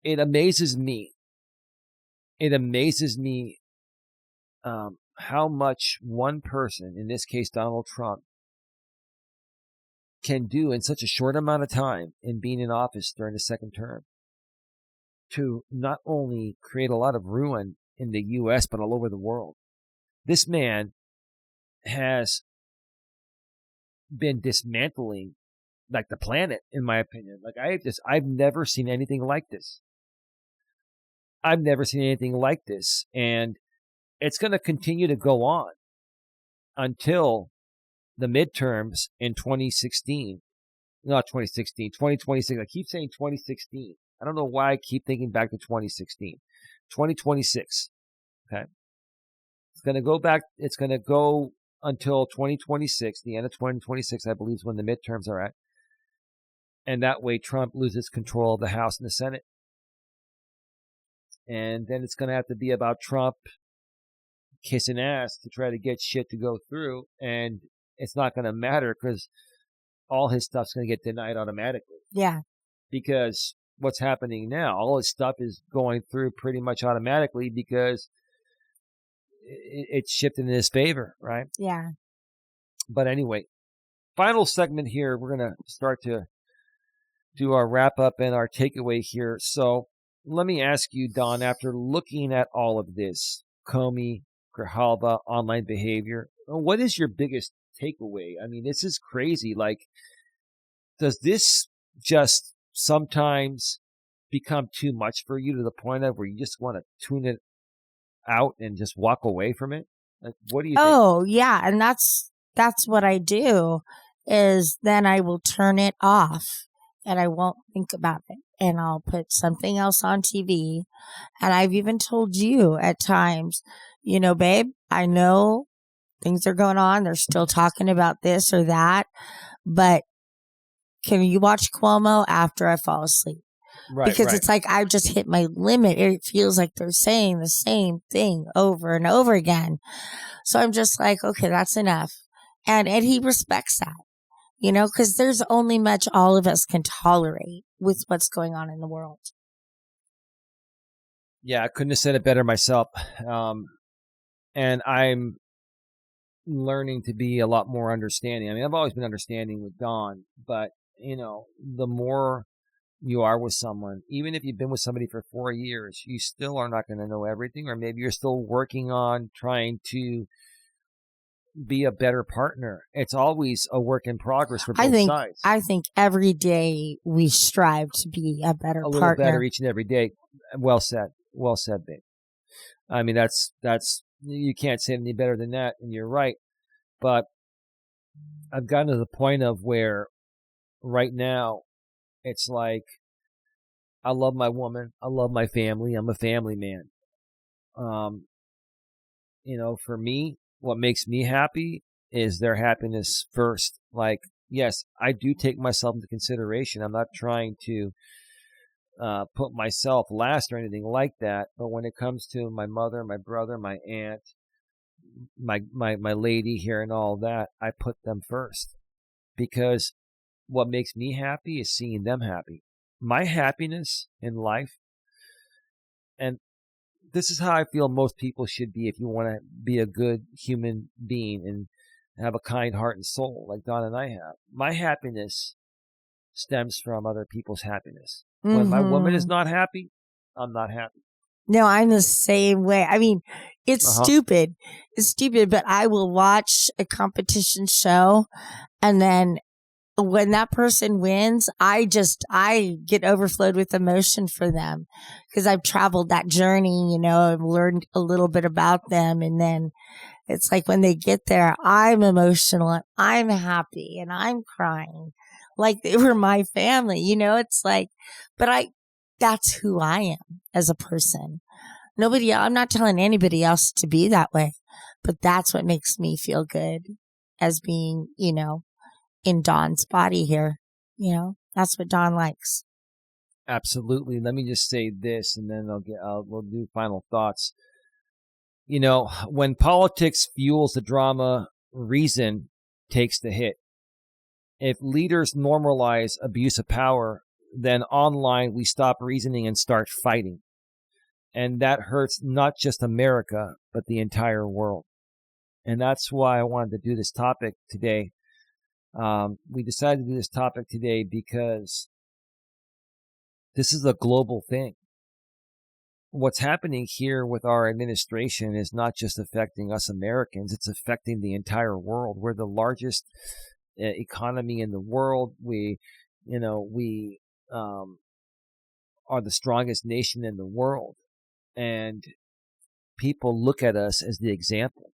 it amazes me how much one person, in this case Donald Trump, can do in such a short amount of time in being in office during the second term to not only create a lot of ruin in the U.S., but all over the world. This man has been dismantling like the planet, in my opinion. Like I've never seen anything like this. I've never seen anything like this. And it's going to continue to go on until the midterms in 2016. Not 2016, 2026. I keep saying 2016. I don't know why I keep thinking back to 2016. 2026. Okay. It's going to go back. It's going to go until 2026, the end of 2026, I believe, is when the midterms are at. And that way Trump loses control of the House and the Senate. And then it's going to have to be about Trump kissing ass to try to get shit to go through. And it's not going to matter because all his stuff's going to get denied automatically. Yeah. Because what's happening now, all his stuff is going through pretty much automatically because it's shifted in his favor, right? Yeah. But anyway, final segment here. We're going to start to do our wrap up and our takeaway here. So let me ask you, Don, after looking at all of this, Comey, Grijalva, online behavior, what is your biggest takeaway? I mean, this is crazy. Like, does this just sometimes become too much for you to the point of where you just want to tune it out and just walk away from it? Like, what do you think? Oh, yeah. And that's what I do is then I will turn it off and I won't think about it. And I'll put something else on TV. And I've even told you at times, you know, babe, I know things are going on. They're still talking about this or that, but can you watch Cuomo after I fall asleep? Right, because it's like I've just hit my limit. It feels like they're saying the same thing over and over again. So I'm just like, okay, that's enough. And he respects that, you know, because there's only much all of us can tolerate with what's going on in the world. Yeah, I couldn't have said it better myself. And I'm learning to be a lot more understanding. I mean, I've always been understanding with Dawn, but, you know, the more you are with someone, even if you've been with somebody for 4 years, you still are not going to know everything, or maybe you're still working on trying to be a better partner. It's always a work in progress for both sides. I think every day we strive to be a better partner. A little better each and every day. Well said. Well said, babe. I mean, that's, you can't say any better than that, and you're right. But I've gotten to the point of where right now it's like, I love my woman. I love my family. I'm a family man. You know, for me, what makes me happy is their happiness first. Like, yes, I do take myself into consideration. I'm not trying to put myself last or anything like that. But when it comes to my mother, my brother, my aunt, my lady here and all that, I put them first. Because what makes me happy is seeing them happy. My happiness in life, and this is how I feel most people should be if you want to be a good human being and have a kind heart and soul like Don and I have. My happiness stems from other people's happiness. Mm-hmm. When my woman is not happy, I'm not happy. No, I'm the same way. I mean, it's stupid. It's stupid, but I will watch a competition show and then when that person wins, I get overflowed with emotion for them because I've traveled that journey, you know, I've learned a little bit about them. And then it's like when they get there, I'm emotional and I'm happy and I'm crying like they were my family, you know, it's like, but that's who I am as a person. I'm not telling anybody else to be that way, but that's what makes me feel good as being, you know, in Dawn's body here. You know, that's what Dawn likes. Absolutely. Let me just say this and then we'll do final thoughts. You know, when politics fuels the drama, reason takes the hit. If leaders normalize abuse of power, then online we stop reasoning and start fighting. And that hurts not just America, but the entire world. And that's why I wanted to do this topic today. We decided to do this topic today because this is a global thing. What's happening here with our administration is not just affecting us Americans, it's affecting the entire world. We're the largest economy in the world. We are the strongest nation in the world. And people look at us as the example.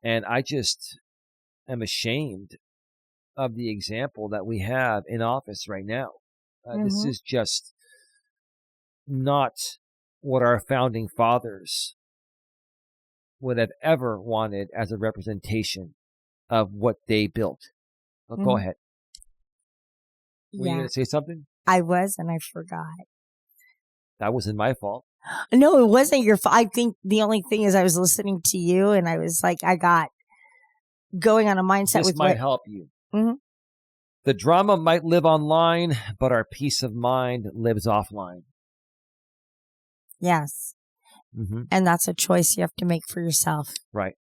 And I just am ashamed of the example that we have in office right now. This is just not what our founding fathers would have ever wanted as a representation of what they built. Well, go ahead. Were you going to say something? I was, and I forgot. That wasn't my fault. No, it wasn't your fault. I think the only thing is I was listening to you, and I was like, I got going on a mindset this with might help you. Mm-hmm. The drama might live online, but our peace of mind lives offline. Yes. Mm-hmm. And that's a choice you have to make for yourself. Right.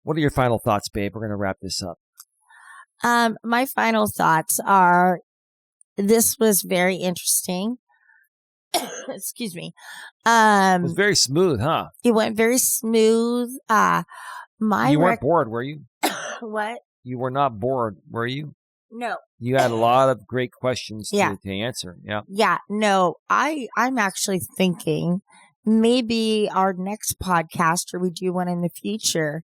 What are your final thoughts, babe? We're going to wrap this up. My final thoughts are, this was very interesting. Excuse me. It was very smooth, huh? It went very smooth. You weren't bored, were you? What? You were not bored, were you? No. You had a lot of great questions to answer. Yeah. Yeah. No, I'm actually thinking maybe our next podcast, or we do one in the future,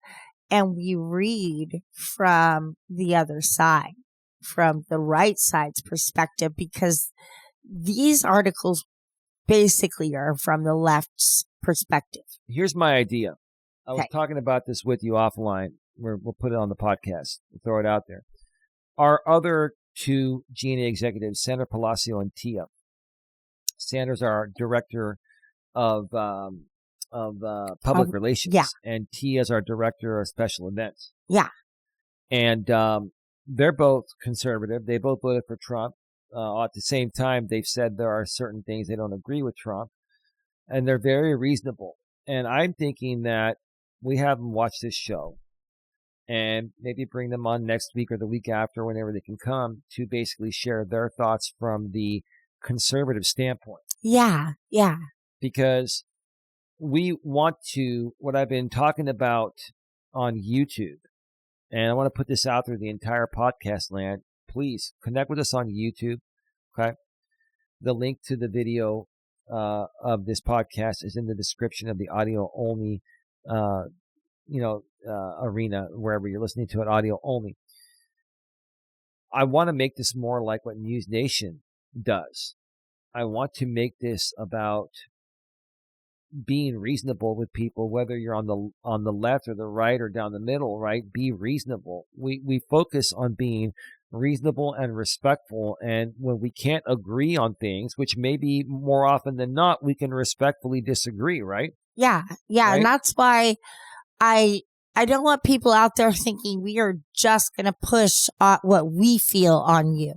and we read from the other side, from the right side's perspective, because these articles basically are from the left's perspective. Here's my idea. I was talking about this with you offline. We'll put it on the podcast. We'll throw it out there. Our other two GNA executives, Sandra Palacio and Tia. Sandra's our director of public relations. Yeah. And Tia's our director of special events. Yeah. And they're both conservative. They both voted for Trump. At the same time, they've said there are certain things they don't agree with Trump. And they're very reasonable. And I'm thinking that we have them watch this show and maybe bring them on next week or the week after, whenever they can come, to basically share their thoughts from the conservative standpoint. Yeah. Yeah. Because we want to, what I've been talking about on YouTube, and I want to put this out through the entire podcast land, please connect with us on YouTube. Okay. The link to the video of this podcast is in the description of the audio only, arena, wherever you're listening to it, audio only. I want to make this more like what News Nation does. I want to make this about being reasonable with people, whether you're on the left or the right or down the middle, right? Be reasonable. We focus on being reasonable and respectful, and when we can't agree on things, which maybe more often than not, we can respectfully disagree, right? Yeah. Right? And that's why I don't want people out there thinking we are just going to push what we feel on you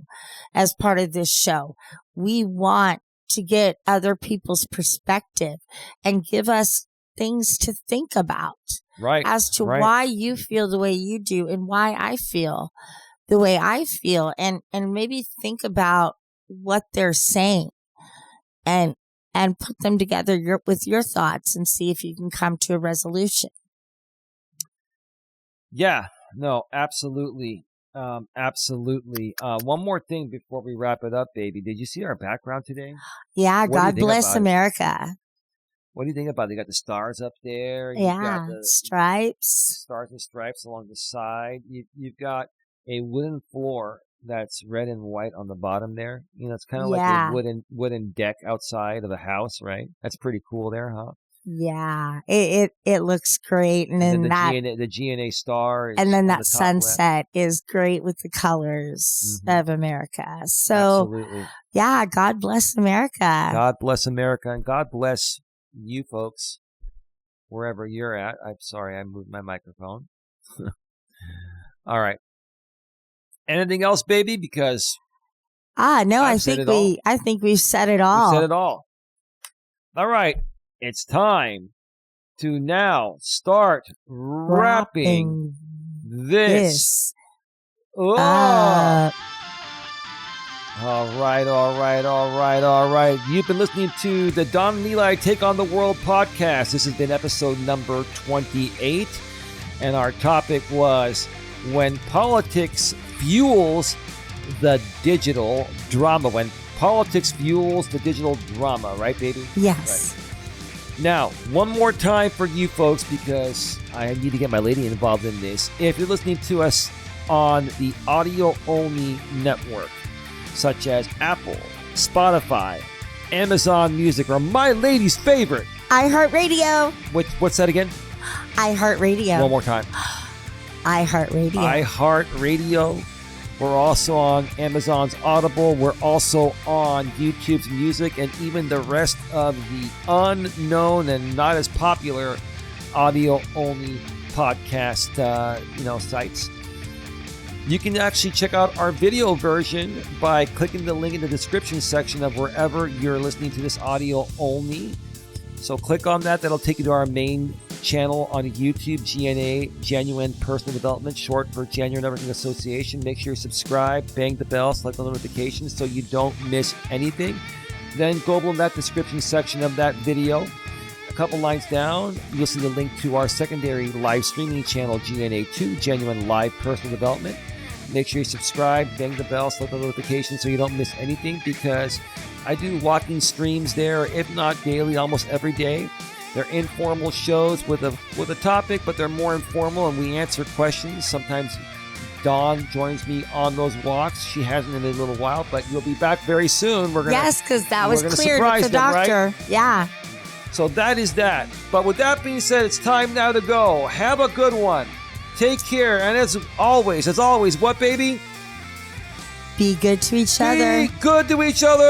as part of this show. We want to get other people's perspective and give us things to think about, right? As to why you feel the way you do and why I feel the way I feel, and maybe think about what they're saying and put them together with your thoughts and see if you can come to a resolution. Yeah, no, absolutely. Absolutely. One more thing before we wrap it up, baby. Did you see our background today? Yeah, God bless America. What do you think about it? They got the stars up there. You've got the stripes. Stars and stripes along the side. You've got a wooden floor that's red and white on the bottom there. You know, it's kind of like a wooden deck outside of the house, right? That's pretty cool there, huh? Yeah, it looks great, and then the GNA star, is and then that sunset is great with the colors of America. So, absolutely. Yeah, God bless America. God bless America, and God bless you folks wherever you're at. I'm sorry, I moved my microphone. All right. Anything else, baby? Because no, I think we've said it all. We said it all. All right. It's time to now start wrapping this up. All right. You've been listening to the Don and Eli Take on the World podcast. This has been episode number 28. And our topic was when politics fuels the digital drama. When politics fuels the digital drama, right, baby? Yes. Right. Now, one more time for you folks, because I need to get my lady involved in this. If you're listening to us on the audio-only network, such as Apple, Spotify, Amazon Music, or my lady's favorite, iHeartRadio. What's that again? iHeartRadio. One more time. iHeartRadio. iHeartRadio. We're also on Amazon's Audible. We're also on YouTube's Music, and even the rest of the unknown and not as popular audio-only podcast, sites. You can actually check out our video version by clicking the link in the description section of wherever you're listening to this audio only. So click on that. That'll take you to our main channel on YouTube, GNA, Genuine Personal Development, short for January Networking Association. Make sure you subscribe, bang the bell, select the notifications so you don't miss anything. Then go over in that description section of that video. A couple lines down, you'll see the link to our secondary live streaming channel, GNA2, Genuine Live Personal Development. Make sure you subscribe, bang the bell, select the notifications so you don't miss anything, because I do walking streams there, if not daily, almost every day. They're informal shows with a topic, but they're more informal, and we answer questions. Sometimes Dawn joins me on those walks. She hasn't in a little while, but you'll be back very soon. Yes, because that was cleared with the doctor. Right? Yeah. So that is that. But with that being said, it's time now to go. Have a good one. Take care. And as always, what, baby? Be good to each other. Be good to each other.